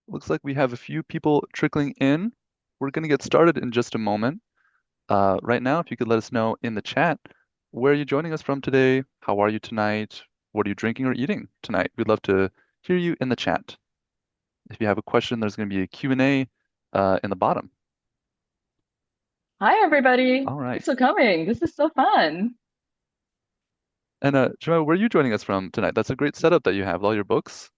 Looks like we have a few people trickling in. We're going to get started in just a moment. Right now, if you could let us know in the chat, where are you joining us from today? How are you tonight? What are you drinking or eating tonight? We'd love to hear you in the chat. If you have a question, there's going to be a Q&A in the bottom. Hi, everybody. All right. Thanks for coming. This is so fun. And Jemimah, where are you joining us from tonight? That's a great setup that you have, with all your books.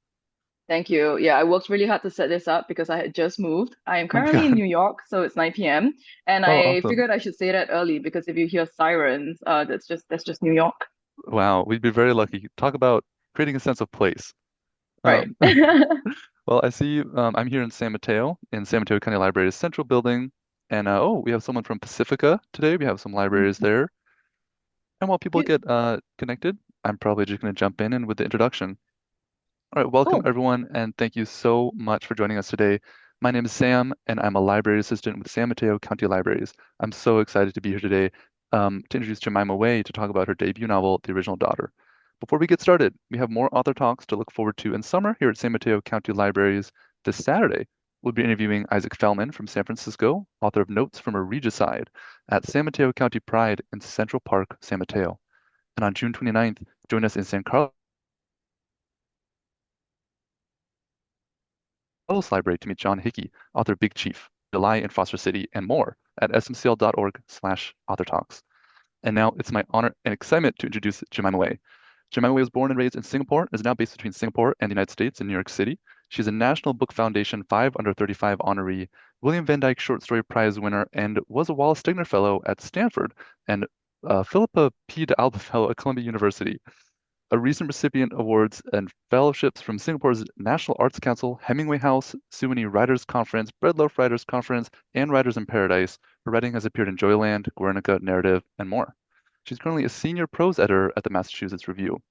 Thank you. Yeah, I worked really hard to set this up because I had just moved. I am Oh my currently in God. New York, so it's 9 p.m. And Oh, I awesome. figured I should say that early because if you hear sirens, that's just New York. Wow, we'd be very lucky. Talk about creating a sense of place. Right. Um, well, I see I'm here in San Mateo County Library's central building. And oh, we have someone from Pacifica today. We have some libraries there. And while people Cute. get connected, I'm probably just going to jump in and with the introduction. All right, welcome Cool. everyone, and thank you so much for joining us today. My name is Sam, and I'm a library assistant with San Mateo County Libraries. I'm so excited to be here today to introduce Jemimah Wei to talk about her debut novel, The Original Daughter. Before we get started, we have more author talks to look forward to in summer here at San Mateo County Libraries. This Saturday, we'll be interviewing Isaac Fellman from San Francisco, author of Notes from a Regicide, at San Mateo County Pride in Central Park, San Mateo. And on June 29th, join us in San Carlos Library to meet John Hickey, author of Big Chief, July in Foster City, and more at smcl.org/author talks. And now it's my honor and excitement to introduce Jemimah Wei. Jemimah Wei was born and raised in Singapore and is now based between Singapore and the United States in New York City. She's a National Book Foundation 5 Under 35 honoree, William Van Dyke Short Story Prize winner, and was a Wallace Stigner Fellow at Stanford and Philippa P. de Alba Fellow at Columbia University. A recent recipient of awards and fellowships from Singapore's National Arts Council, Hemingway House, Suwannee Writers Conference, Breadloaf Writers Conference, and Writers in Paradise. Her writing has appeared in Joyland, Guernica, Narrative, and more. She's currently a senior prose editor at the Massachusetts Review.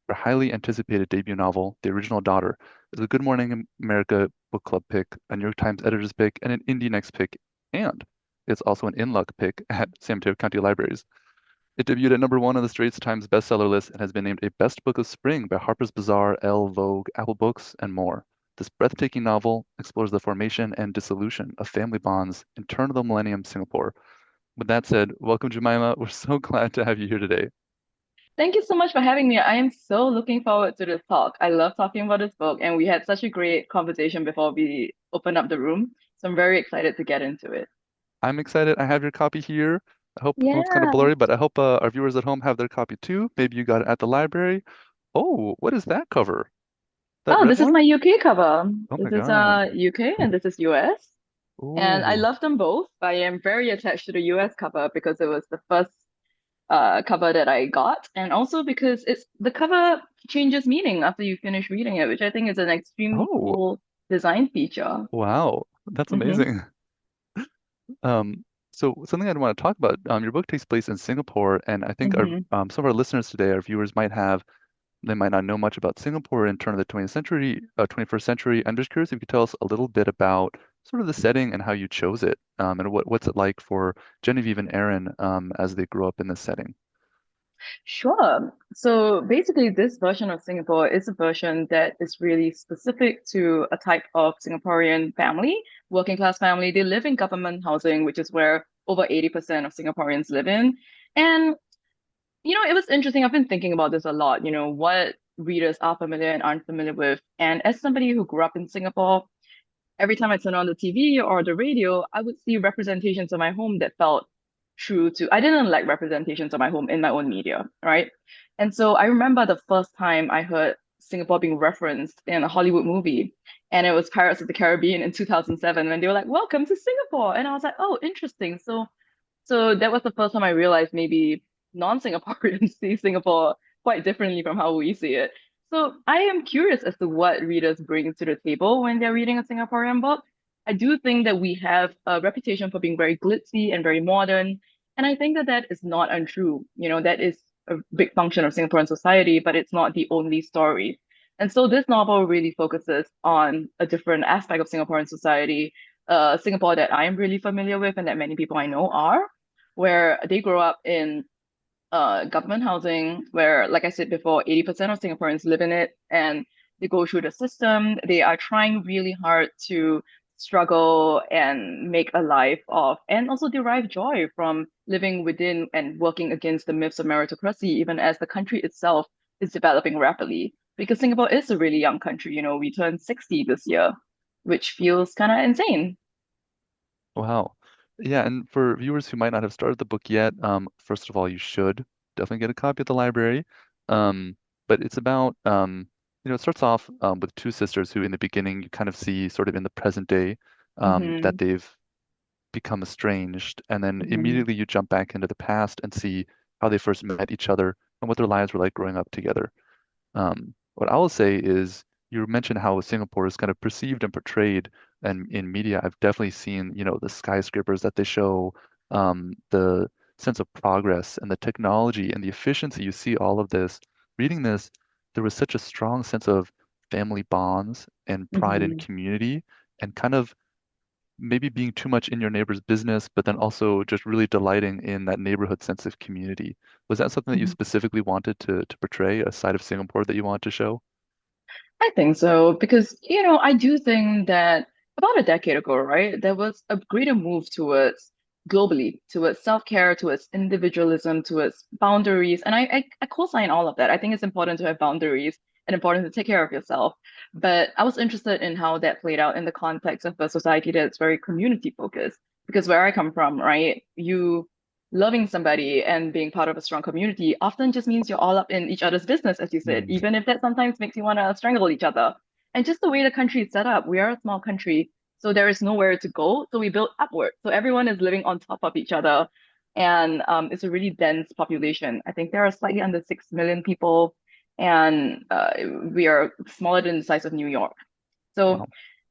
Her highly anticipated debut novel, The Original Daughter, is a Good Morning America book club pick, a New York Times editor's pick, and an Indie Next pick, and it's also an in-luck pick at San Mateo County Libraries. It debuted at #1 on the Straits Times bestseller list and has been named a Best Book of Spring by Harper's Bazaar, Elle, Vogue, Apple Books, and more. This breathtaking novel explores the formation and dissolution of family bonds in turn of the millennium Singapore. With that said, welcome, Jemimah. We're so glad to have you here today. Thank you so much for having me. I am so looking forward to this talk. I love talking about this book, and we had such a great conversation before we opened up the room. So I'm very excited to get into it. I'm excited. I have your copy here. I hope, oh, it's kind of Yeah. blurry, but I hope our viewers at home have their copy too. Maybe you got it at the library. Oh, what is that cover? That Oh, red this is my one? UK cover. Oh my This is God. UK and this is US. And I Ooh. love them both. I am very attached to the US cover because it was the first cover that I got, and also because it's the cover changes meaning after you finish reading it, which I think is an extremely Oh, cool design feature. wow. That's Hmm. amazing. So something I'd want to talk about, your book takes place in Singapore, and I think Hmm. some of our listeners today, our viewers they might not know much about Singapore in turn of the 20th century, 21st century. I'm just curious if you could tell us a little bit about sort of the setting and how you chose it, and what's it like for Genevieve and Aaron, as they grew up in this setting. Sure. So basically, this version of Singapore is a version that is really specific to a type of Singaporean family, working class family. They live in government housing, which is where over 80% of Singaporeans live in. And it was interesting. I've been thinking about this a lot, what readers are familiar and aren't familiar with. And as somebody who grew up in Singapore, every time I turn on the TV or the radio, I would see representations of my home that felt true to, I didn't like representations of my home in my own media, right? And so I remember the first time I heard Singapore being referenced in a Hollywood movie, and it was Pirates of the Caribbean in 2007 when they were like, "Welcome to Singapore." And I was like, "Oh, interesting." So that was the first time I realized maybe non-Singaporeans see Singapore quite differently from how we see it. So I am curious as to what readers bring to the table when they're reading a Singaporean book. I do think that we have a reputation for being very glitzy and very modern, and I think that that is not untrue. That is a big function of Singaporean society, but it's not the only story. And so this novel really focuses on a different aspect of Singaporean society, Singapore that I am really familiar with and that many people I know are, where they grow up in government housing, where, like I said before, 80% of Singaporeans live in it. And They go through the system. They are trying really hard to struggle and make a life of, and also derive joy from living within and working against the myths of meritocracy, even as the country itself is developing rapidly. Because Singapore is a really young country. We turned 60 this year, which feels kind of insane. Wow. Yeah, and for viewers who might not have started the book yet, first of all, you should definitely get a copy at the library. Um, but it's about, it starts off with two sisters who, in the beginning, you kind of see sort of in the present day, that Hmm. they've become estranged, and then Hmm. immediately you jump back into the past and see how they first met each other and what their lives were like growing up together. What I will say is you mentioned how Singapore is kind of perceived and portrayed, and in media, I've definitely seen, the skyscrapers that they show, the sense of progress and the technology and the efficiency. You see all of this. Reading this, there was such a strong sense of family bonds and pride and Hmm. community, and kind of maybe being too much in your neighbor's business, but then also just really delighting in that neighborhood sense of community. Was that something that you specifically wanted to portray, a side of Singapore that you wanted to show? I think so because, I do think that about a decade ago, right, there was a greater move towards globally, towards self-care, towards individualism, towards boundaries. And I co-sign all of that. I think it's important to have boundaries and important to take care of yourself. But I was interested in how that played out in the context of a society that's very community focused. Because where I come from, right, you loving somebody and being part of a strong community often just means you're all up in each other's business, as you said, Mm. even if that sometimes makes you want to strangle each other. And just the way the country is set up, we are a small country, so there is nowhere to go. So we build upward. So everyone is living on top of each other. And it's a really dense population. I think there are slightly under 6 million people, and we are smaller than the size of New York. So Wow.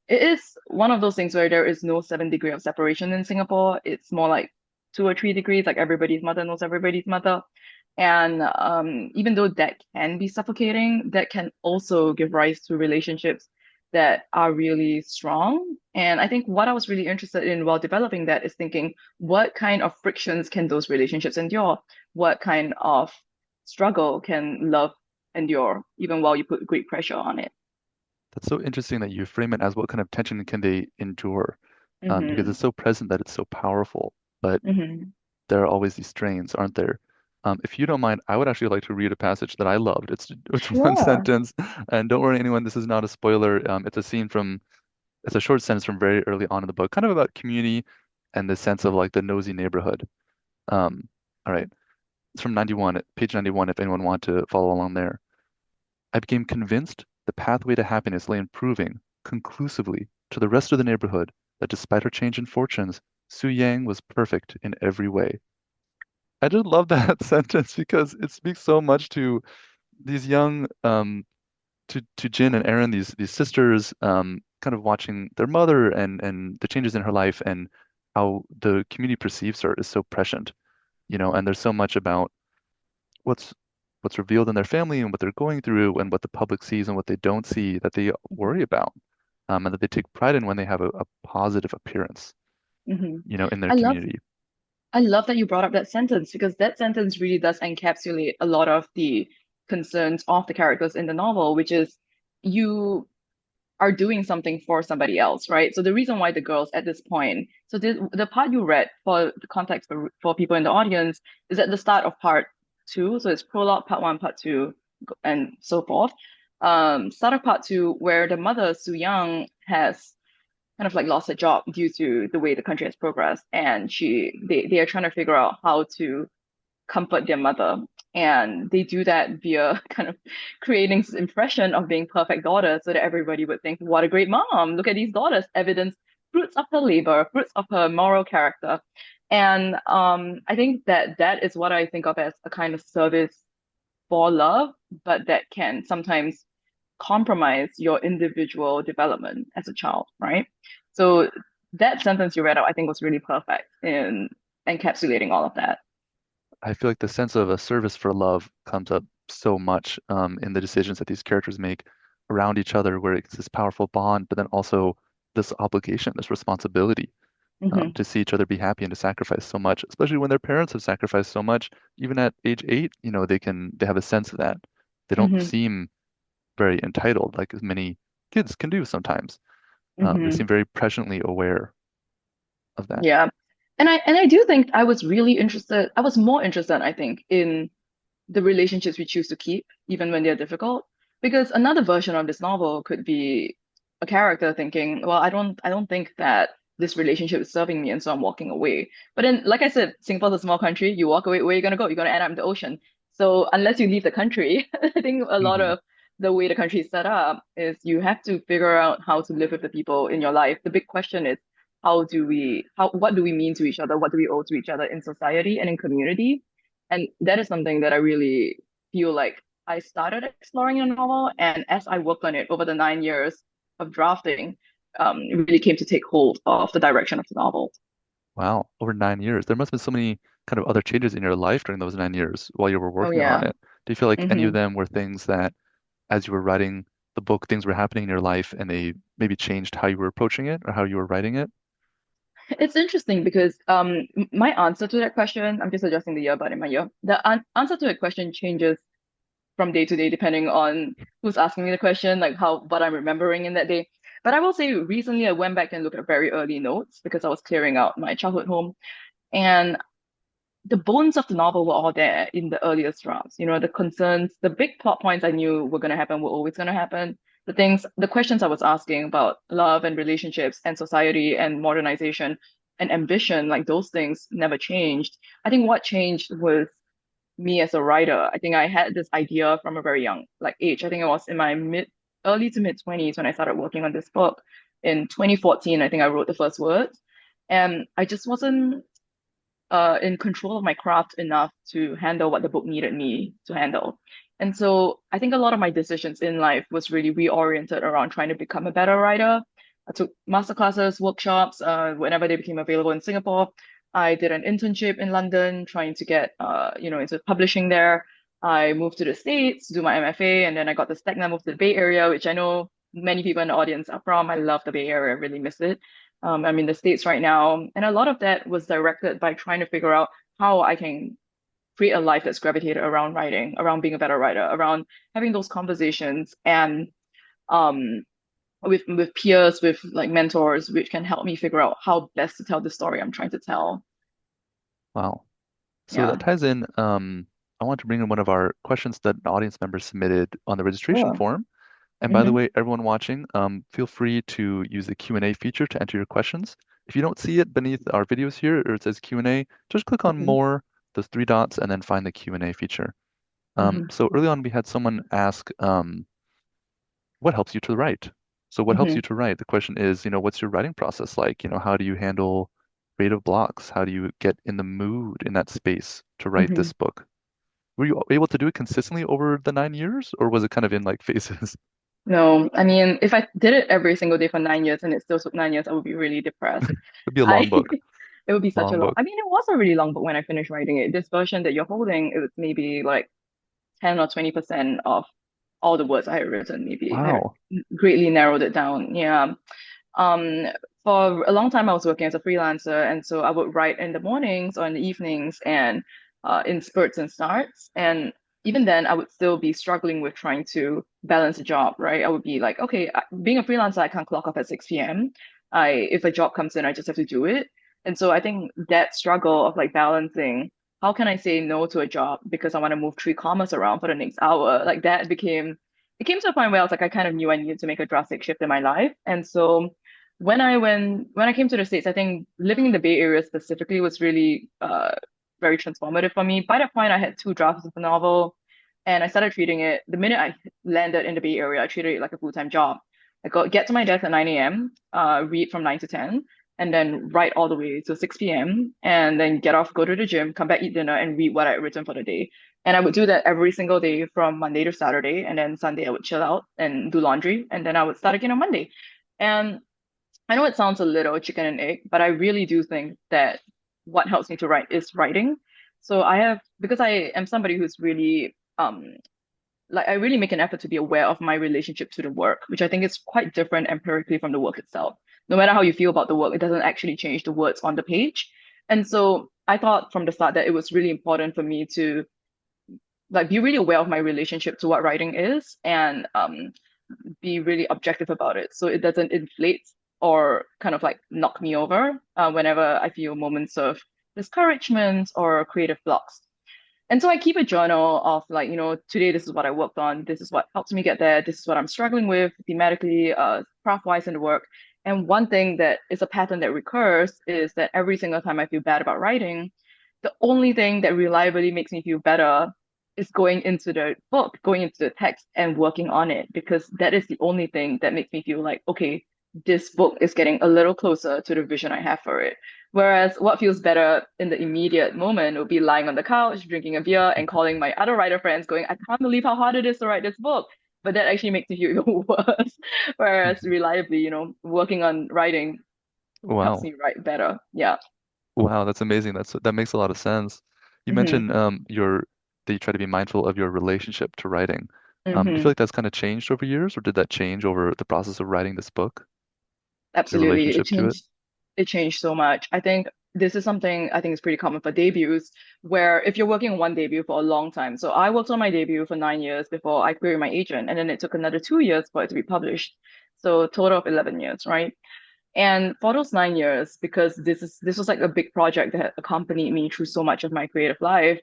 it is one of those things where there is no 7 degree of separation in Singapore. It's more like 2 or 3 degrees, like everybody's mother knows everybody's mother. And even though that can be suffocating, that can also give rise to relationships that are really strong. And I think what I was really interested in while developing that is thinking, what kind of frictions can those relationships endure? What kind of struggle can love endure, even while you put great pressure on it? That's so interesting that you frame it as what kind of tension can they endure, because Hmm. it's so present that it's so powerful. But Hmm. there are always these strains, aren't there? If you don't mind, I would actually like to read a passage that I loved. It's one Sure. sentence, and don't worry, anyone, this is not a spoiler. It's a short sentence from very early on in the book, kind of about community and the sense of like the nosy neighborhood. Um, all right, it's from 91, page 91, if anyone want to follow along there. I became convinced the pathway to happiness lay in proving, conclusively, to the rest of the neighborhood that despite her change in fortunes, Su Yang was perfect in every way. I just love that sentence because it speaks so much to these young, to Jin and Erin, these sisters, kind of watching their mother and the changes in her life and how the community perceives her is so prescient, and there's so much about what's what's revealed in their family and what they're going through and what the public sees and what they don't see that they worry about, and that they take pride in when they have a positive appearance, Hmm. in their I love community. I love that you brought up that sentence because that sentence really does encapsulate a lot of the concerns of the characters in the novel, which is you are doing something for somebody else, right? So the reason why the girls at this point, so the part you read for the context for people in the audience is at the start of part two. So it's prologue, part one, part two, and so forth. Start of part two, where the mother, Su Yang, has kind of like lost her job due to the way the country has progressed, and they are trying to figure out how to comfort their mother. And they do that via kind of creating this impression of being perfect daughter so that everybody would think, what a great mom. Look at these daughters, evidence, fruits of her labor, fruits of her moral character. And I think that that is what I think of as a kind of service for love, but that can sometimes compromise your individual development as a child, right? So that sentence you read out, I think, was really perfect in encapsulating all of that. I feel like the sense of a service for love comes up so much, in the decisions that these characters make around each other, where it's this powerful bond, but then also this obligation, this responsibility, Hmm. to see each other be happy and to sacrifice so much, especially when their parents have sacrificed so much. Even at age 8, they have a sense of that. They don't Hmm. seem very entitled, like as many kids can do sometimes. They Hmm. seem very presently aware of that. Yeah. And I do think I was really interested, I was more interested, I think, in the relationships we choose to keep, even when they're difficult. Because another version of this novel could be a character thinking, well, I don't think that this relationship is serving me, and so I'm walking away. But then, like I said, Singapore's a small country. You walk away, where are you gonna go? You're gonna end up in the ocean. So unless you leave the country, I think a lot Hmm. of the way the country is set up is you have to figure out how to live with the people in your life. The big question is what do we mean to each other? What do we owe to each other in society and in community? And that is something that I really feel like I started exploring in a novel. And as I worked on it over the 9 years of drafting, it really came to take hold of the direction of the novel. Wow, over 9 years. There must have been so many kind of other changes in your life during those 9 years while you were Oh, working on yeah. it. Do you feel like any of Hmm. them were things that, as you were writing the book, things were happening in your life and they maybe changed how you were approaching it or how you were writing it? It's interesting because my answer to that question, I'm just adjusting the year, but in my year, the answer to that question changes from day to day depending on who's asking me the question, like how what I'm remembering in that day. But I will say recently I went back and looked at very early notes because I was clearing out my childhood home. And the bones of the novel were all there in the earliest drafts. You know, the concerns, the big plot points I knew were going to happen were always going to happen. The things, the questions I was asking about love and relationships and society and modernization and ambition, like those things never changed. I think what changed was me as a writer. I think I had this idea from a very young like age. I think I was in my early to mid 20s when I started working on this book. In 2014, I think I wrote the first words. And I just wasn't in control of my craft enough to handle what the book needed me to handle. And so I think a lot of my decisions in life was really reoriented around trying to become a better writer. I took master classes, workshops, whenever they became available in Singapore. I did an internship in London, trying to get, into publishing there. I moved to the States to do my MFA, and then I got the Stagna move to the Bay Area, which I know many people in the audience are from. I love the Bay Area, I really miss it. I'm in the States right now. And a lot of that was directed by trying to figure out how I can create a life that's gravitated around writing, around being a better writer, around having those conversations and um with peers, with like mentors, which can help me figure out how best to tell the story I'm trying to tell. Wow. So that Yeah. ties in. I want to bring in one of our questions that an audience member submitted on the registration Sure. form. And by the Hmm. way, everyone watching, feel free to use the Q&A feature to enter your questions. If you don't see it beneath our videos here, or it says Q&A, just click on Hmm. more, those three dots, and then find the Q&A feature. Hmm. So early on, we had someone ask, what helps you to write? So what helps Hmm. you to write? The question is, what's your writing process like? How do you handle creative blocks? How do you get in the mood in that space to write Hmm. this book? Were you able to do it consistently over the 9 years, or was it kind of in like phases? No, I mean, if I did it every single day for 9 years and it still took 9 years, I would be really depressed. It'd be a long I book. It would be such a Long long. book. I mean, it was a really long book when I finished writing it. This version that you're holding, it was maybe like 10 or 20% of all the words I had written. Maybe I Wow. greatly narrowed it down. Yeah. Um, for a long time, I was working as a freelancer, and so I would write in the mornings or in the evenings and in spurts and starts. And even then, I would still be struggling with trying to balance a job, right? I would be like, okay, being a freelancer, I can't clock off at 6 p.m. If a job comes in, I just have to do it. And so I think that struggle of like balancing, how can I say no to a job because I want to move three commas around for the next hour? Like that it came to a point where I was like, I kind of knew I needed to make a drastic shift in my life. And so when I came to the States, I think living in the Bay Area specifically was really very transformative for me. By that point, I had two drafts of the novel, and I started treating it the minute I landed in the Bay Area, I treated it like a full-time job. Get to my desk at 9 a.m., read from 9 to 10, and then write all the way to 6 p.m., and then get off, go to the gym, come back, eat dinner, and read what I had written for the day. And I would do that every single day from Monday to Saturday, and then Sunday I would chill out and do laundry, and then I would start again on Monday. And I know it sounds a little chicken and egg, but I really do think that what helps me to write is writing. So because I am somebody who's really, like I really make an effort to be aware of my relationship to the work, which I think is quite different empirically from the work itself. No matter how you feel about the work, it doesn't actually change the words on the page. And so I thought from the start that it was really important for me to like be really aware of my relationship to what writing is, and be really objective about it so it doesn't inflate or kind of like knock me over whenever I feel moments of discouragement or creative blocks. And so I keep a journal of like, today this is what I worked on, this is what helps me get there, this is what I'm struggling with thematically, craft-wise in the work. And one thing that is a pattern that recurs is that every single time I feel bad about writing, the only thing that reliably makes me feel better is going into the book, going into the text and working on it, because that is the only thing that makes me feel like, okay, this book is getting a little closer to the vision I have for it. Whereas what feels better in the immediate moment would be lying on the couch, drinking a beer, and calling my other writer friends, going, I can't believe how hard it is to write this book. But that actually makes me feel even worse. Whereas Mhm. reliably, working on writing helps Wow. me write better. Yeah. Wow, that's amazing. That makes a lot of sense. You hmm mentioned your that you try to be mindful of your relationship to writing. Do you feel hmm like that's kind of changed over years, or did that change over the process of writing this book, your Absolutely. It relationship to it? changed. It changed so much. I think this is something I think is pretty common for debuts, where if you're working on one debut for a long time. So I worked on my debut for 9 years before I queried my agent, and then it took another 2 years for it to be published. So total of 11 years, right? And for those 9 years, because this was like a big project that had accompanied me through so much of my creative life,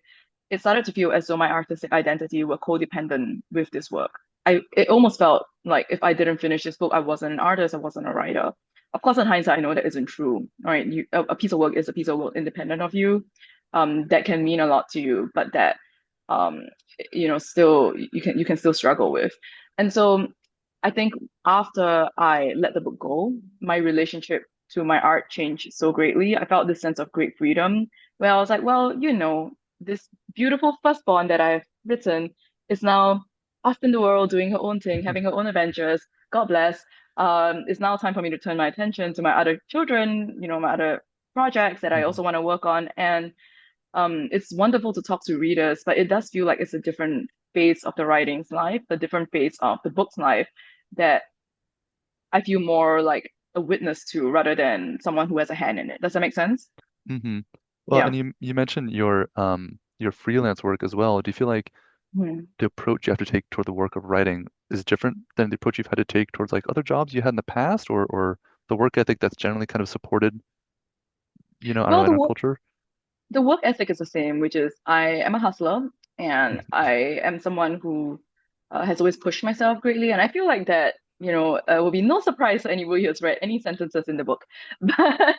it started to feel as though my artistic identity were codependent with this work. It almost felt like if I didn't finish this book, I wasn't an artist, I wasn't a writer. Of course, in hindsight, I know that isn't true, right? A piece of work is a piece of work independent of you. That can mean a lot to you, but that um, still you can still struggle with. And so I think after I let the book go, my relationship to my art changed so greatly. I felt this sense of great freedom where I was like, well, this beautiful firstborn that I've written is now off in the world doing her own thing, having her own adventures. God bless. It's now time for me to turn my attention to my other children, my other projects that I Mhm. also want to work on. And it's wonderful to talk to readers, but it does feel like it's a different phase of the writing's life, a different phase of the book's life that I feel more like a witness to rather than someone who has a hand in it. Does that make sense? hmm Well, Yeah. and you mentioned your freelance work as well. Do you feel like Mhm. the approach you have to take toward the work of writing is different than the approach you've had to take towards like other jobs you had in the past, or the work ethic that's generally kind of supported, I don't Well, know, in our culture? the work ethic is the same, which is I am a hustler and I am someone who has always pushed myself greatly. And I feel like that, will be no surprise to anyone who has read any sentences in the book. But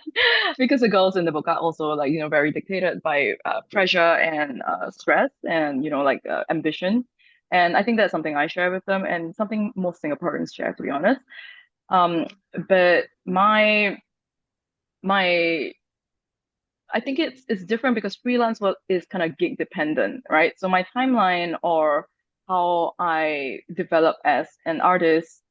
because the girls in the book are also like, very dictated by pressure and stress and, like ambition. And I think that's something I share with them and something most Singaporeans share, to be honest. Um, but my I think it's different because freelance work is kind of gig dependent, right? So my timeline or how I develop as an artist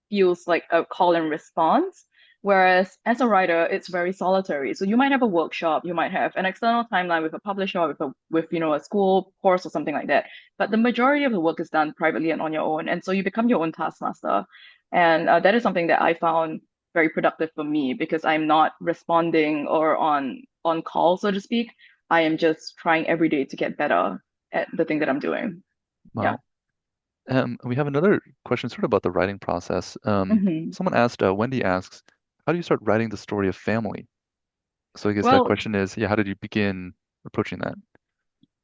feels like a call and response. Whereas as a writer, it's very solitary. So you might have a workshop, you might have an external timeline with a publisher, with a school course or something like that. But the majority of the work is done privately and on your own, and so you become your own taskmaster. And that is something that I found very productive for me because I'm not responding or on call, so to speak. I am just trying every day to get better at the thing that I'm doing. Yeah. Wow. We have another question sort of about the writing process. hmm Someone asked, Wendy asks, how do you start writing the story of family? So I guess that Well, question is, yeah, how did you begin approaching that?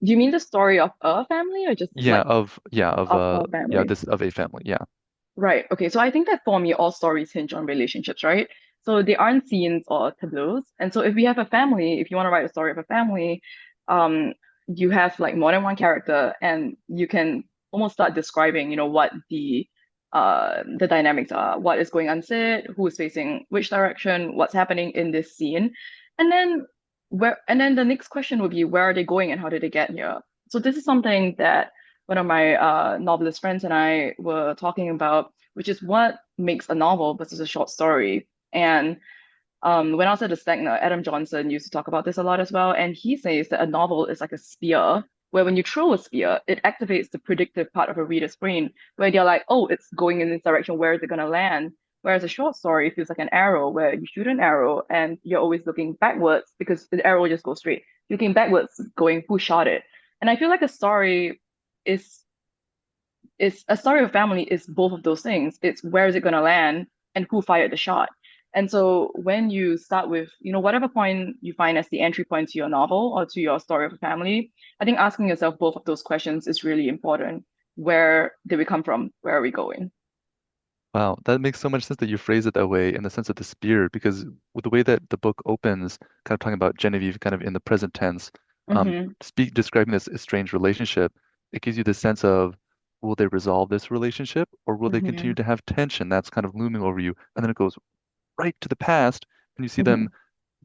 do you mean the story of a family or just Yeah, like of a yeah, family? this of a family. Yeah. Right. Okay. So I think that for me, all stories hinge on relationships, right? So they aren't scenes or tableaus. And so if we have a family, if you want to write a story of a family, um, you have like more than one character and you can almost start describing, what the dynamics are, what is going unsaid, who is facing which direction, what's happening in this scene. And then and then the next question would be where are they going and how did they get here? So this is something that one of my novelist friends and I were talking about, which is what makes a novel versus a short story. And when I was at the Stegner, Adam Johnson used to talk about this a lot as well. And he says that a novel is like a spear, where when you throw a spear, it activates the predictive part of a reader's brain, where they're like, oh, it's going in this direction. Where is it going to land? Whereas a short story feels like an arrow, where you shoot an arrow and you're always looking backwards because the arrow just goes straight. Looking backwards, going, who shot it? And I feel like a story is a story of family is both of those things. It's where is it going to land and who fired the shot. And so when you start with, whatever point you find as the entry point to your novel or to your story of a family, I think asking yourself both of those questions is really important. Where did we come from? Where are we going? Wow, that makes so much sense that you phrase it that way in the sense of the spear, because with the way that the book opens, kind of talking about Genevieve kind of in the present tense, Mm-hmm. describing this estranged relationship, it gives you the sense of will they resolve this relationship or will they continue Mm-hmm. to have tension that's kind of looming over you? And then it goes right to the past, and you see Mm-hmm. them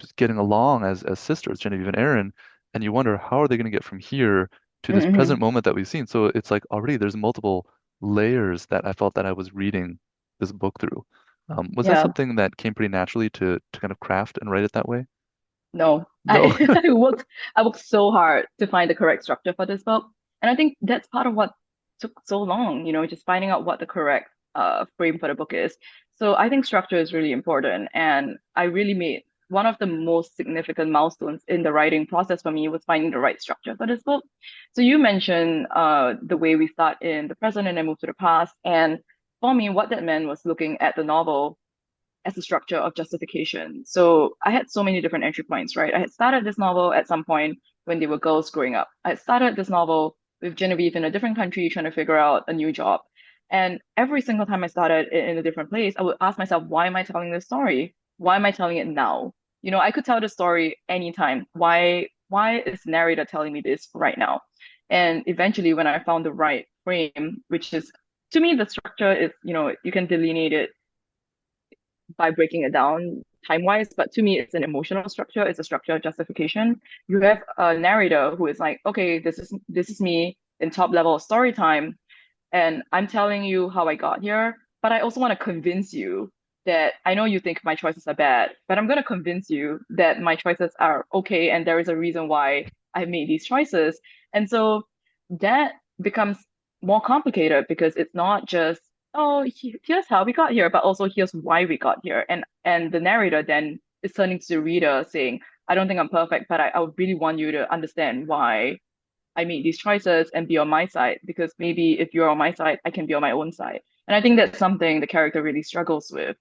just getting along as sisters, Genevieve and Aaron, and you wonder how are they going to get from here to this Mm-hmm. present moment that we've seen. So it's like already there's multiple layers that I felt that I was reading this book through. Was that Yeah. something that came pretty naturally to kind of craft and write it that way? No, No. I worked so hard to find the correct structure for this book. And I think that's part of what took so long, just finding out what the correct frame for the book is. So I think structure is really important. And I really made one of the most significant milestones in the writing process for me was finding the right structure for this book. So you mentioned the way we start in the present and then move to the past. And for me, what that meant was looking at the novel as a structure of justification. So I had so many different entry points, right? I had started this novel at some point when they were girls growing up. I had started this novel with Genevieve in a different country trying to figure out a new job. And every single time I started in a different place, I would ask myself, why am I telling this story? Why am I telling it now? I could tell the story anytime. Why is the narrator telling me this right now? And eventually when I found the right frame, which is to me the structure is, you can delineate it by breaking it down time-wise, but to me, it's an emotional structure. It's a structure of justification. You have a narrator who is like, okay, this is me in top level of story time, and I'm telling you how I got here, but I also want to convince you that I know you think my choices are bad, but I'm going to convince you that my choices are okay, and there is a reason why I made these choices. And so that becomes more complicated because it's not just oh, here's how we got here, but also here's why we got here. And the narrator then is turning to the reader saying, I don't think I'm perfect, but I would really want you to understand why I made these choices and be on my side, because maybe if you're on my side, I can be on my own side. And I think that's something the character really struggles with.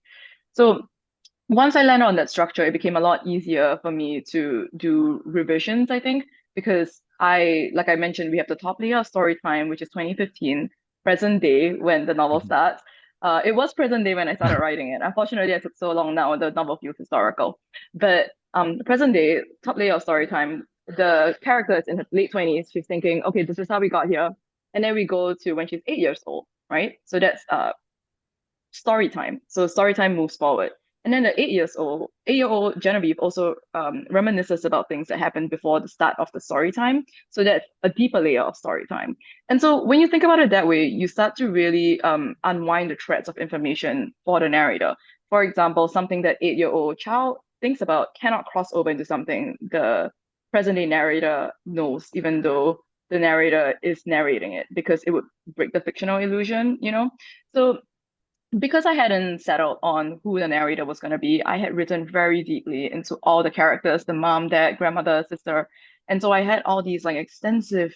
So once I landed on that structure, it became a lot easier for me to do revisions, I think, because like I mentioned, we have the top layer of story time, which is 2015, present day when the novel Mhm. starts. It was present day when I started writing it. Unfortunately, I took so long now, the novel feels historical. But the present day, top layer of story time, the character is in her late 20s. She's thinking, okay, this is how we got here. And then we go to when she's 8 years old, right? So that's story time. So story time moves forward. And then the 8-year-old Genevieve also reminisces about things that happened before the start of the story time. So that's a deeper layer of story time. And so when you think about it that way, you start to really unwind the threads of information for the narrator. For example, something that 8-year-old child thinks about cannot cross over into something the present day narrator knows, even though the narrator is narrating it, because it would break the fictional illusion. So because I hadn't settled on who the narrator was going to be, I had written very deeply into all the characters, the mom, dad, grandmother, sister. And so I had all these like extensive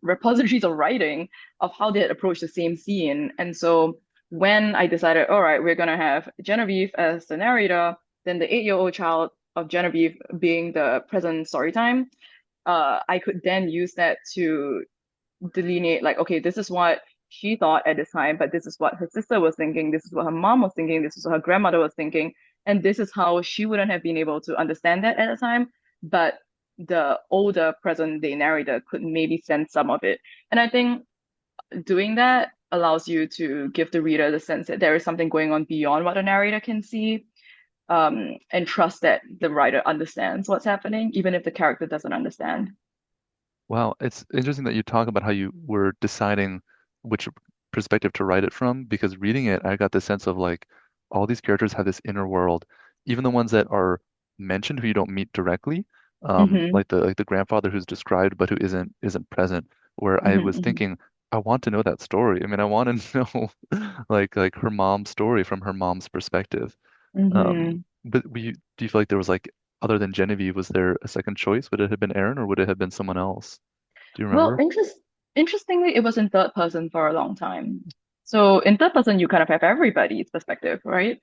repositories of writing of how they had approached the same scene. And so when I decided, all right, we're going to have Genevieve as the narrator, then the 8-year-old child of Genevieve being the present story time, I could then use that to delineate like, okay, this is what she thought at this time, but this is what her sister was thinking, this is what her mom was thinking, this is what her grandmother was thinking, and this is how she wouldn't have been able to understand that at the time, but the older present day narrator could maybe sense some of it. And I think doing that allows you to give the reader the sense that there is something going on beyond what the narrator can see, and trust that the writer understands what's happening, even if the character doesn't understand. Wow, it's interesting that you talk about how you were deciding which perspective to write it from, because reading it, I got the sense of like all these characters have this inner world, even the ones that are mentioned who you don't meet directly, Mm-hmm, like the grandfather who's described but who isn't present, where I was mm-hmm, thinking, I want to know that story. I mean, I want to know like her mom's story from her mom's perspective. mm-hmm. But do you feel like there was like other than Genevieve, was there a second choice? Would it have been Aaron or would it have been someone else? Do you Well, remember? Interestingly, it was in third person for a long time. So in third person, you kind of have everybody's perspective, right?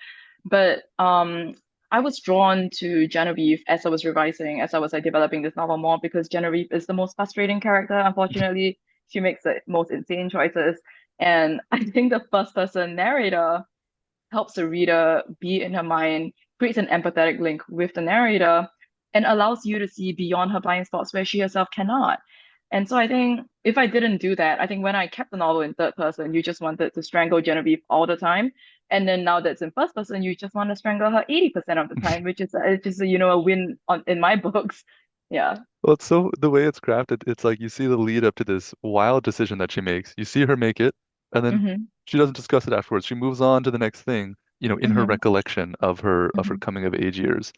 But I was drawn to Genevieve as I was revising, as I was like developing this novel more, because Genevieve is the most frustrating character. Unfortunately, she makes the most insane choices. And I think the first person narrator helps the reader be in her mind, creates an empathetic link with the narrator, and allows you to see beyond her blind spots where she herself cannot. And so I think if I didn't do that, I think when I kept the novel in third person, you just wanted to strangle Genevieve all the time. And then now that's in first person, you just want to strangle her 80% of the time, which is it's just a win in my books. Yeah. Well, it's so the way it's crafted, it's like you see the lead up to this wild decision that she makes. You see her make it, and then Hmm. she doesn't discuss it afterwards. She moves on to the next thing, in her Hmm. recollection of her Hmm. coming of age years.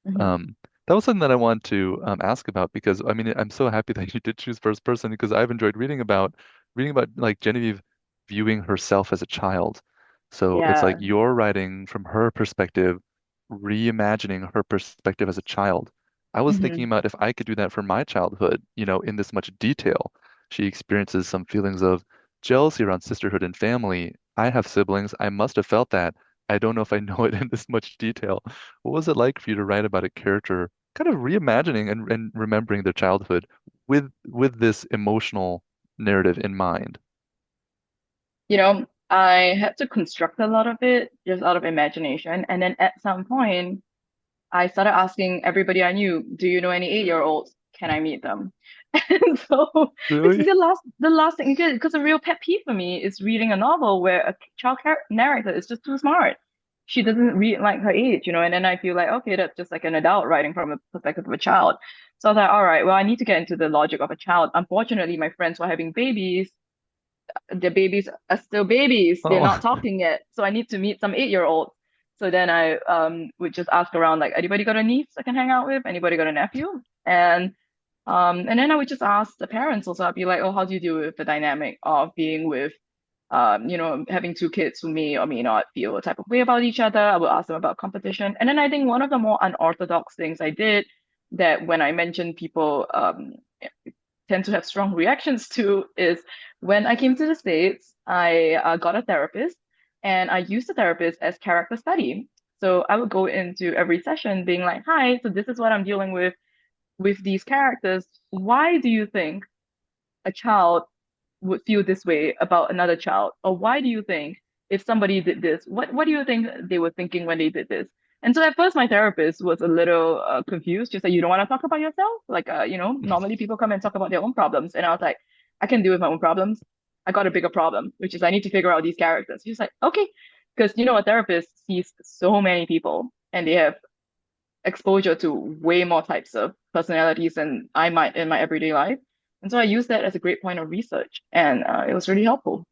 Hmm. Um, that was something that I wanted to ask about because I mean I'm so happy that you did choose first person because I've enjoyed reading about like Genevieve viewing herself as a child. So it's like Yeah. you're writing from her perspective, reimagining her perspective as a child. I was thinking Hmm. about if I could do that for my childhood, in this much detail. She experiences some feelings of jealousy around sisterhood and family. I have siblings. I must have felt that. I don't know if I know it in this much detail. What was it like for you to write about a character kind of reimagining and remembering their childhood with this emotional narrative in mind? I had to construct a lot of it just out of imagination. And then at some point, I started asking everybody I knew, do you know any 8-year-olds? Can I meet them? And so it's Really? the last thing because a real pet peeve for me is reading a novel where a narrator is just too smart. She doesn't read like her age, and then I feel like, okay, that's just like an adult writing from a perspective of a child. So I was like, all right, well, I need to get into the logic of a child. Unfortunately, my friends were having babies, the babies are still babies. They're not Oh, talking yet. So I need to meet some 8-year-olds. So then I would just ask around like, anybody got a niece I can hang out with? Anybody got a nephew? And then I would just ask the parents also. I'd be like, oh, how do you deal with the dynamic of being with having two kids who may or may not feel a type of way about each other. I would ask them about competition. And then I think one of the more unorthodox things I did that when I mentioned people tend to have strong reactions to is when I came to the States, I got a therapist and I used the therapist as character study. So I would go into every session being like, hi, so this is what I'm dealing with these characters. Why do you think a child would feel this way about another child? Or why do you think if somebody did this, what do you think they were thinking when they did this? And so at first my therapist was a little confused. She said, you don't want to talk about yourself? Like, normally people come and talk about their own problems. And I was like, I can deal with my own problems. I got a bigger problem, which is I need to figure out these characters. She's like, okay. Because, a therapist sees so many people and they have exposure to way more types of personalities than I might in my everyday life. And so I use that as a great point of research, and it was really helpful.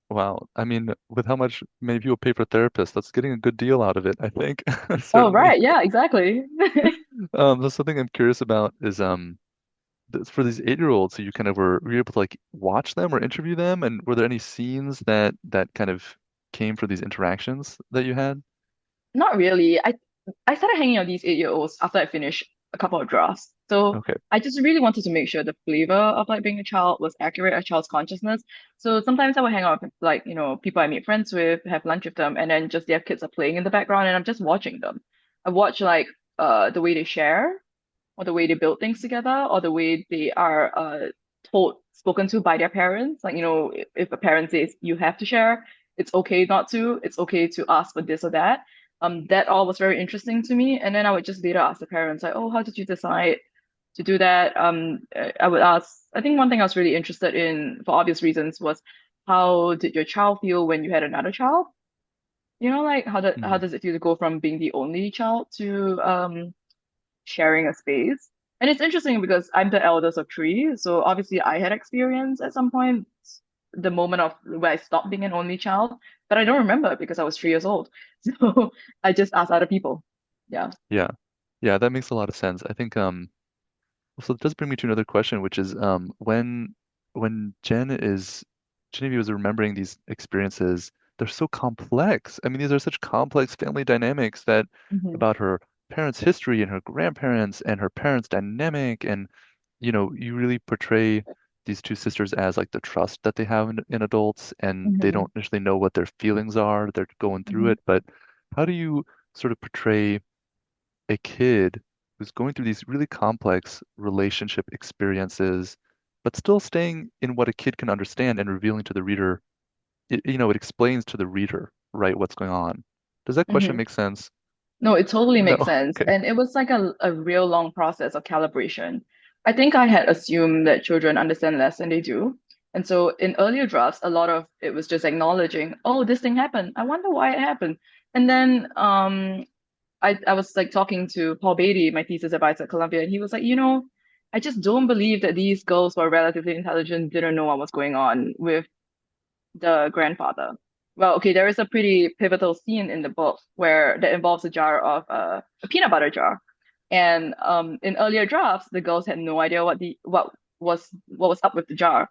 wow. I mean, with how much many people pay for therapists, that's getting a good deal out of it, I think. Oh, Certainly. right. Yeah, exactly. That's something I'm curious about is for these 8-year-olds, so you kind of were you able to like watch them or interview them, and were there any scenes that kind of came for these interactions that you had? Not really. I started hanging out with these 8-year-olds after I finished a couple of drafts. So Okay. I just really wanted to make sure the flavor of like being a child was accurate, a child's consciousness. So sometimes I would hang out with like, people I meet friends with, have lunch with them, and then just their kids are playing in the background and I'm just watching them. I watch like the way they share or the way they build things together or the way they are spoken to by their parents. Like, if a parent says you have to share, it's okay not to, it's okay to ask for this or that. That all was very interesting to me. And then I would just later ask the parents, like, oh, how did you decide to do that? I would ask, I think one thing I was really interested in for obvious reasons was how did your child feel when you had another child? Like how Hmm. does it feel to go from being the only child to sharing a space. And it's interesting because I'm the eldest of three, so obviously I had experience at some point the moment of where I stopped being an only child, but I don't remember because I was 3 years old. So I just asked other people. Yeah. Yeah. Yeah, that makes a lot of sense. I think so it does bring me to another question, which is when Genevieve is remembering these experiences, they're so complex. I mean, these are such complex family dynamics that Hmm. about her parents' history and her grandparents and her parents' dynamic and you really portray these two sisters as like the trust that they have in adults, and they Hmm. don't necessarily know what their feelings are. They're going through Hmm. it, but how do you sort of portray a kid who's going through these really complex relationship experiences, but still staying in what a kid can understand and revealing to the reader, it explains to the reader, right, what's going on. Does that question Hmm. make sense? No, it totally No. makes sense. Okay. And it was like a real long process of calibration. I think I had assumed that children understand less than they do. And so in earlier drafts, a lot of it was just acknowledging, oh, this thing happened. I wonder why it happened. And then I was like talking to Paul Beatty, my thesis advisor at Columbia, and he was like, I just don't believe that these girls who are relatively intelligent didn't know what was going on with the grandfather. Well, okay, there is a pretty pivotal scene in the book where that involves a jar of a peanut butter jar. And in earlier drafts, the girls had no idea what was up with the jar.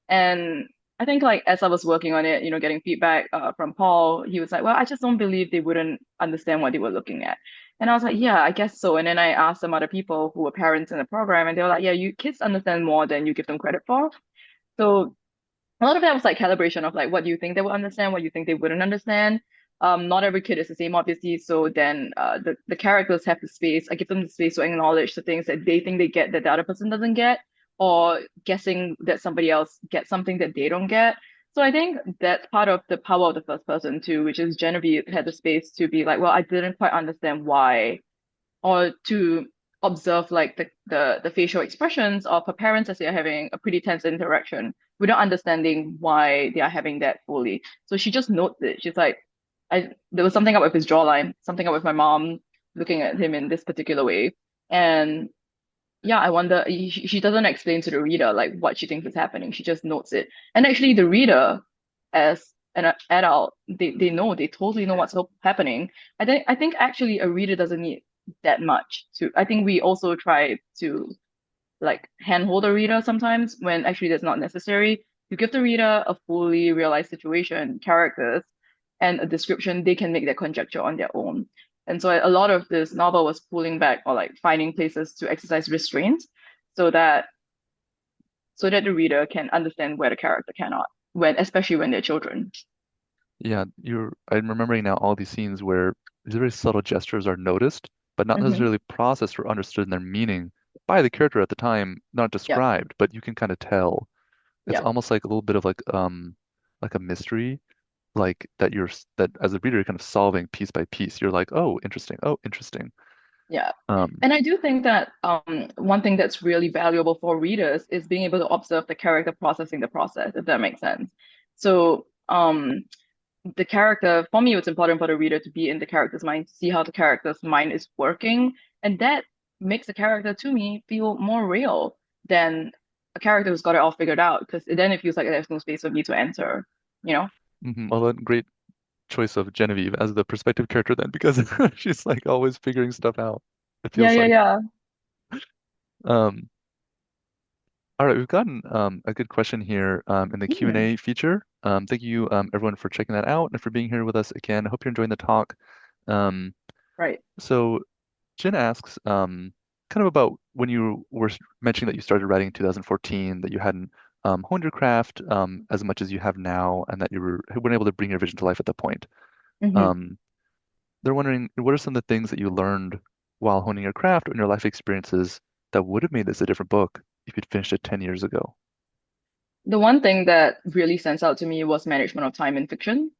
And I think like as I was working on it, getting feedback from Paul, he was like, "Well, I just don't believe they wouldn't understand what they were looking at." And I was like, "Yeah, I guess so." And then I asked some other people who were parents in the program, and they were like, "Yeah, you kids understand more than you give them credit for." So a lot of that was like calibration of like what do you think they would understand, what you think they wouldn't understand. Not every kid is the same, obviously. So then the characters have the space. I give them the space to acknowledge the things that they think they get that the other person doesn't get, or guessing that somebody else gets something that they don't get. So I think that's part of the power of the first person too, which is Genevieve had the space to be like, well, I didn't quite understand why, or to observe like the facial expressions of her parents as they're having a pretty tense interaction without understanding why they are having that fully. So she just notes it. She's like, there was something up with his jawline, something up with my mom looking at him in this particular way. And yeah, I wonder, she doesn't explain to the reader like what she thinks is happening. She just notes it. And actually the reader, as an adult, they totally know what's happening. I think actually a reader doesn't need that much to, I think we also try to like handhold the reader sometimes when actually that's not necessary. You give the reader a fully realized situation, characters, and a description, they can make their conjecture on their own. And so a lot of this novel was pulling back or like finding places to exercise restraint so that the reader can understand where the character cannot, when especially when they're children. Yeah, I'm remembering now all these scenes where these very subtle gestures are noticed, but not Hmm. necessarily processed or understood in their meaning by the character at the time, not Yep. described, but you can kind of tell. It's Yep. almost like a little bit of like a mystery, like that as a reader you're kind of solving piece by piece. You're like, oh, interesting. Oh, interesting. Yeah. Um, And I do think that one thing that's really valuable for readers is being able to observe the character processing the process, if that makes sense. So the character, for me, it's important for the reader to be in the character's mind, to see how the character's mind is working. And that makes the character to me feel more real than a character who's got it all figured out, because then it feels like there's no space for me to enter, you know? well, then great choice of Genevieve as the perspective character then, because she's like always figuring stuff out. It Yeah, feels yeah, like. yeah. Um, All right, we've gotten a good question here in the Hmm. Q&A feature. Thank you, everyone, for checking that out and for being here with us again. I hope you're enjoying the talk. Um, Right. so Jen asks kind of about when you were mentioning that you started writing in 2014, that you hadn't honed your craft as much as you have now, and that you weren't able to bring your vision to life at that point. Hmm. Um, they're wondering, what are some of the things that you learned while honing your craft or in your life experiences that would have made this a different book if you'd finished it 10 years ago? The one thing that really stands out to me was management of time in fiction.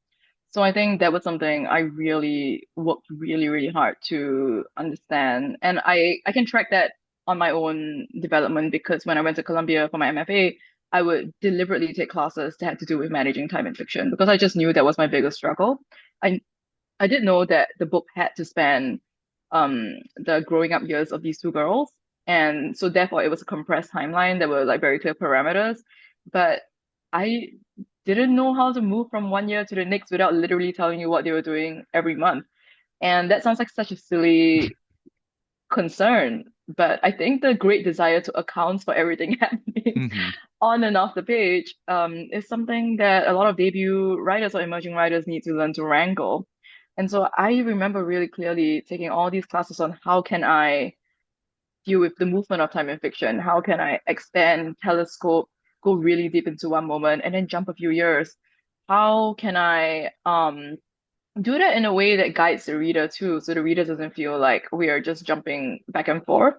So I think that was something I really worked really, really hard to understand. And I can track that on my own development because when I went to Columbia for my MFA, I would deliberately take classes that had to do with managing time in fiction because I just knew that was my biggest struggle. I I did know that the book had to span the growing up years of these two girls. And so therefore it was a compressed timeline. There were like very clear parameters. But I didn't know how to move from one year to the next without literally telling you what they were doing every month. And that sounds like such a silly concern. But I think the great desire to account for everything happening Hmm. on and off the page is something that a lot of debut writers or emerging writers need to learn to wrangle. And so I remember really clearly taking all these classes on how can I deal with the movement of time in fiction? How can I expand, telescope? go really deep into one moment and then jump a few years? How can I do that in a way that guides the reader too, so the reader doesn't feel like we are just jumping back and forth.